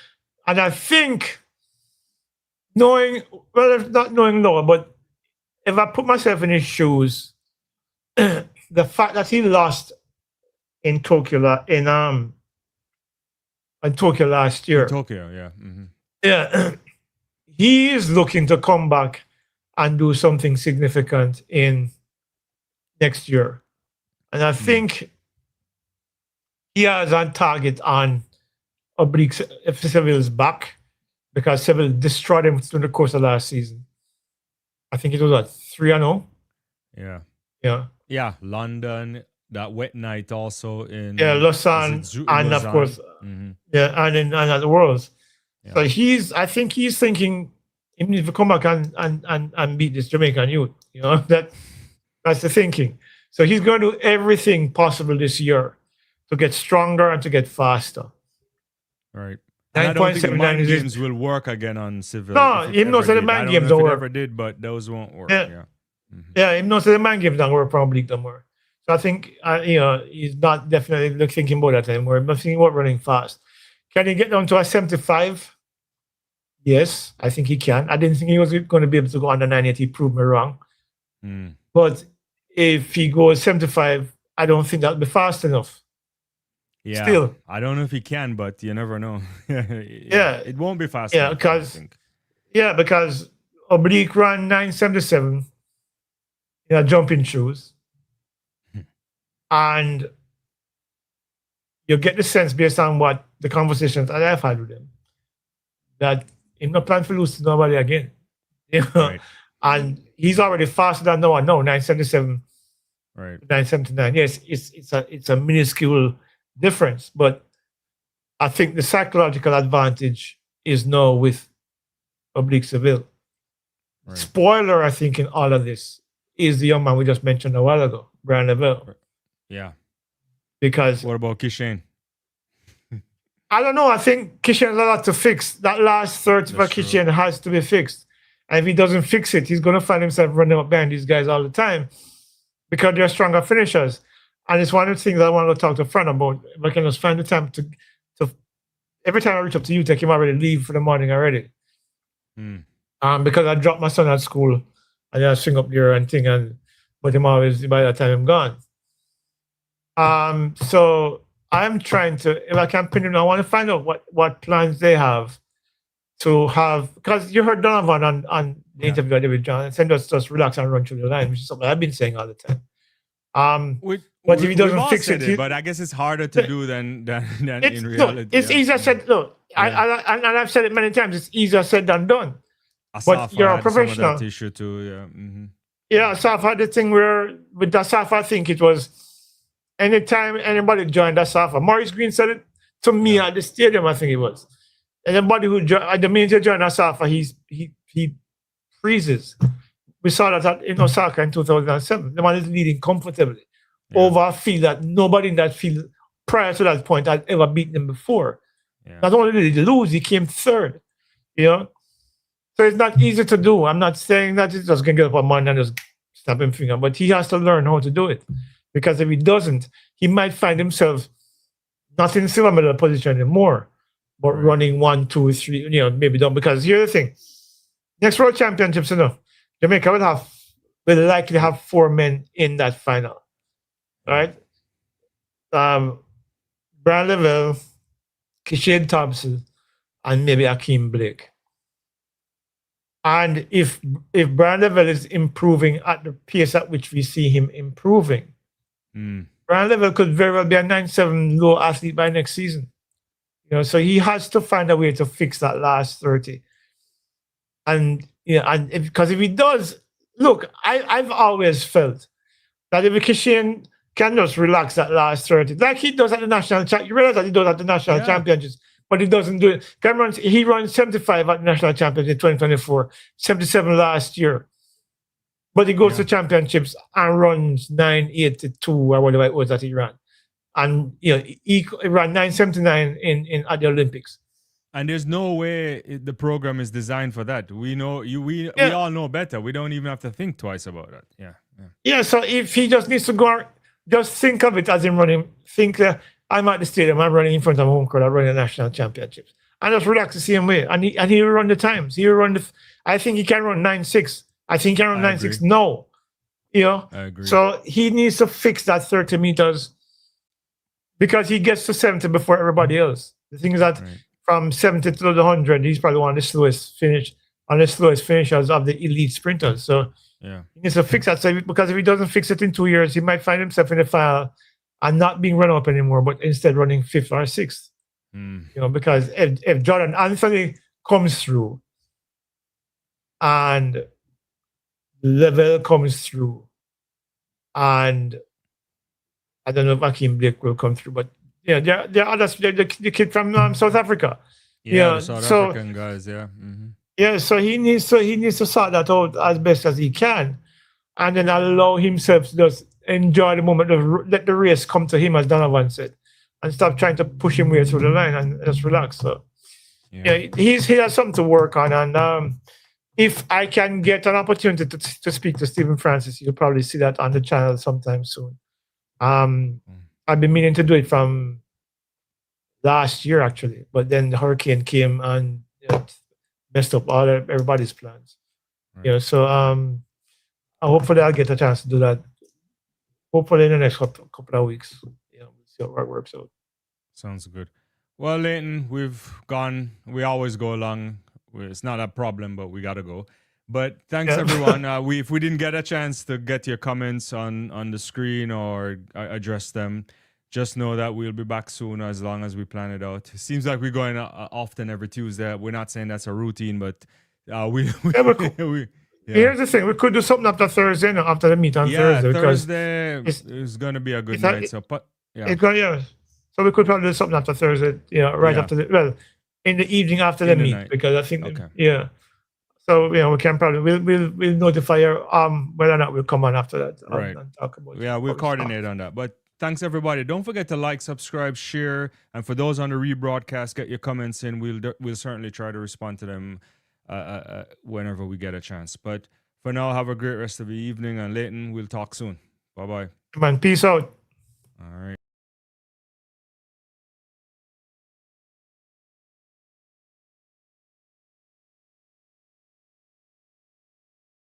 S1: And I think not knowing Noah, but if I put myself in his shoes, the fact that he lost in Tokyo last year.
S2: In Tokyo, yeah. Mm-hmm.
S1: Yeah. He is looking to come back and do something significant in next year. And I think he has on target on Oblique Seville's back, because Seville destroyed him through the course of last season. I think it was 3-0.
S2: Yeah.
S1: Yeah.
S2: Yeah. London, that wet night also in
S1: Lausanne, and of course, and at the Worlds. Yeah. So I think he's thinking he needs to come back and beat this Jamaican youth. That's the thinking. So he's going to do everything possible this year to get stronger and to get faster.
S2: Right. And I don't think the mind games will work again on Seville.
S1: No, him knows that the mind games don't work.
S2: Ever did, but those won't work.
S1: Him knows that the mind games don't work. Probably don't work. So I think he's not definitely thinking about that anymore. He's thinking about running fast. Can he get down to a 75? Yes, I think he can. I didn't think he was going to be able to go under 98. He proved me wrong. But if he goes 75, I don't think that'll be fast enough.
S2: Yeah,
S1: still,
S2: I don't know if he can, but you never know. It won't be fast.
S1: Yeah, because Oblique ran 977 in jumping shoes, and you get the sense based on what the conversations that I've had with him that he's not planning to lose to nobody again.
S2: Right.
S1: And he's already faster than Noah. No, 977,
S2: right?
S1: 979. Yes, it's a minuscule difference, but I think the psychological advantage is now with Oblique Seville. Right. Spoiler, I think, in all of this is the young man we just mentioned a while ago, Briana Lyston.
S2: Yeah.
S1: Because
S2: what about Kishen?
S1: I don't know. I think Kishen has a lot to fix. That last third for Kishen has to be fixed. And if he doesn't fix it, he's going to find himself running up behind these guys all the time because they're stronger finishers. And it's one of the things I want to talk to a friend about. If I can just find the time to every time I reach up to you, take him already leave for the morning already. Because I drop my son at school and then I swing up there and thing, but him always, by that time, I'm gone. So I'm trying to, if I can pin him, I want to find out what plans they have to have, because you heard Donovan on the interview I did with John, and said just relax and run through the line, which is something I've been saying all the time. But if he doesn't fix it,
S2: but I guess it's harder to do than in reality.
S1: It's easier said. Look, and I've said it many times. It's easier said than done. But you're a professional.
S2: Some of that issue too, yeah. Mm-hmm.
S1: Yeah, Asaf had the thing where with Asaf, I think it was anytime anybody joined Asaf, Maurice Green said it to me at the stadium. I think it was. Anybody who the minute you join Asaf, he freezes. We saw that in Osaka in 2007. The man is leading comfortably over a field that nobody in that field prior to that point had ever beaten him before. Yeah. Not only did he lose, he came third. So it's not easy to do. I'm not saying that he's just going to get up on Monday and just snap him finger, but he has to learn how to do it. Because if he doesn't, he might find himself not in silver medal position anymore, but running 1, 2, 3, maybe don't. Because here's the thing. Next World Championships, Jamaica will likely have 4 men in that final. Right? Briana Lyston, Kishen Thompson, and maybe Akeem Blake. And if Briana Lyston is improving at the pace at which we see him improving, Brian Level could very well be a 9-7 low athlete by next season. So he has to find a way to fix that last 30. And because if he does, look, I've always felt that if a Kishian can just relax that last 30, like he does at the national champ. You realize that he does at the national championships, but he doesn't do it. He runs 75 at the national championships in 2024, 77 last year. But he goes to championships and runs 982 or whatever it was that he ran. And he ran 979 in at the Olympics.
S2: And there's no way the program is designed for that. We know we all know better. We don't even have to think twice about that. Yeah.
S1: So if he just needs to go, just think of it as him running. Think I'm at the stadium. I'm running in front of home crowd. I'm running the national championships, and just relax the same way. And he will run the times. He will run I think he can run 9.6. I think he can run 9.6 now.
S2: I agree.
S1: So he needs to fix that 30 meters because he gets to 70 before everybody else. The thing is that from 70 to the 100, he's probably one of the slowest finishers of the elite sprinters. So he needs to fix that. So because if he doesn't fix it in 2 years, he might find himself in the final and not being run up anymore, but instead running 5th or 6th. Because if Jordan Anthony comes through and Level comes through, and I don't know if Akeem Blake will come through, but there are others. The kid from South Africa.
S2: The South African guys.
S1: So he needs to sort that out as best as he can, and then allow himself to just enjoy the moment, let the race come to him, as Donovan said, and stop trying to push him way through the line and just relax. So he has something to work on, and if I can get an opportunity to speak to Stephen Francis, you'll probably see that on the channel sometime soon. I've been meaning to do it from last year, actually, but then the hurricane came and messed up everybody's plans. So hopefully I'll get a chance to do that. Hopefully in the next couple of weeks. We'll see how it works out.
S2: Sounds good. Well, Leighton, we always go along. It's not a problem, but we got to go. But thanks, everyone. If we didn't get a chance to get your comments on the screen or address them, just know that we'll be back soon as long as we plan it out. It seems like we're going often every Tuesday. We're not saying that's a routine, but
S1: Here's the thing. We could do something after Thursday, after the meet on Thursday.
S2: Thursday is going to be a good night. So
S1: we could probably do something after Thursday, after in the evening after the meet, night. Because I think, So we can probably we'll notify her whether or not we'll come on after that and talk about it.
S2: We'll coordinate on that. But thanks everybody. Don't forget to like, subscribe, share, and for those on the rebroadcast, get your comments in. We'll certainly try to respond to them whenever we get a chance. But for now, have a great rest of the evening, and Leighton, we'll talk soon. Bye bye.
S1: Man, peace out.
S2: All right.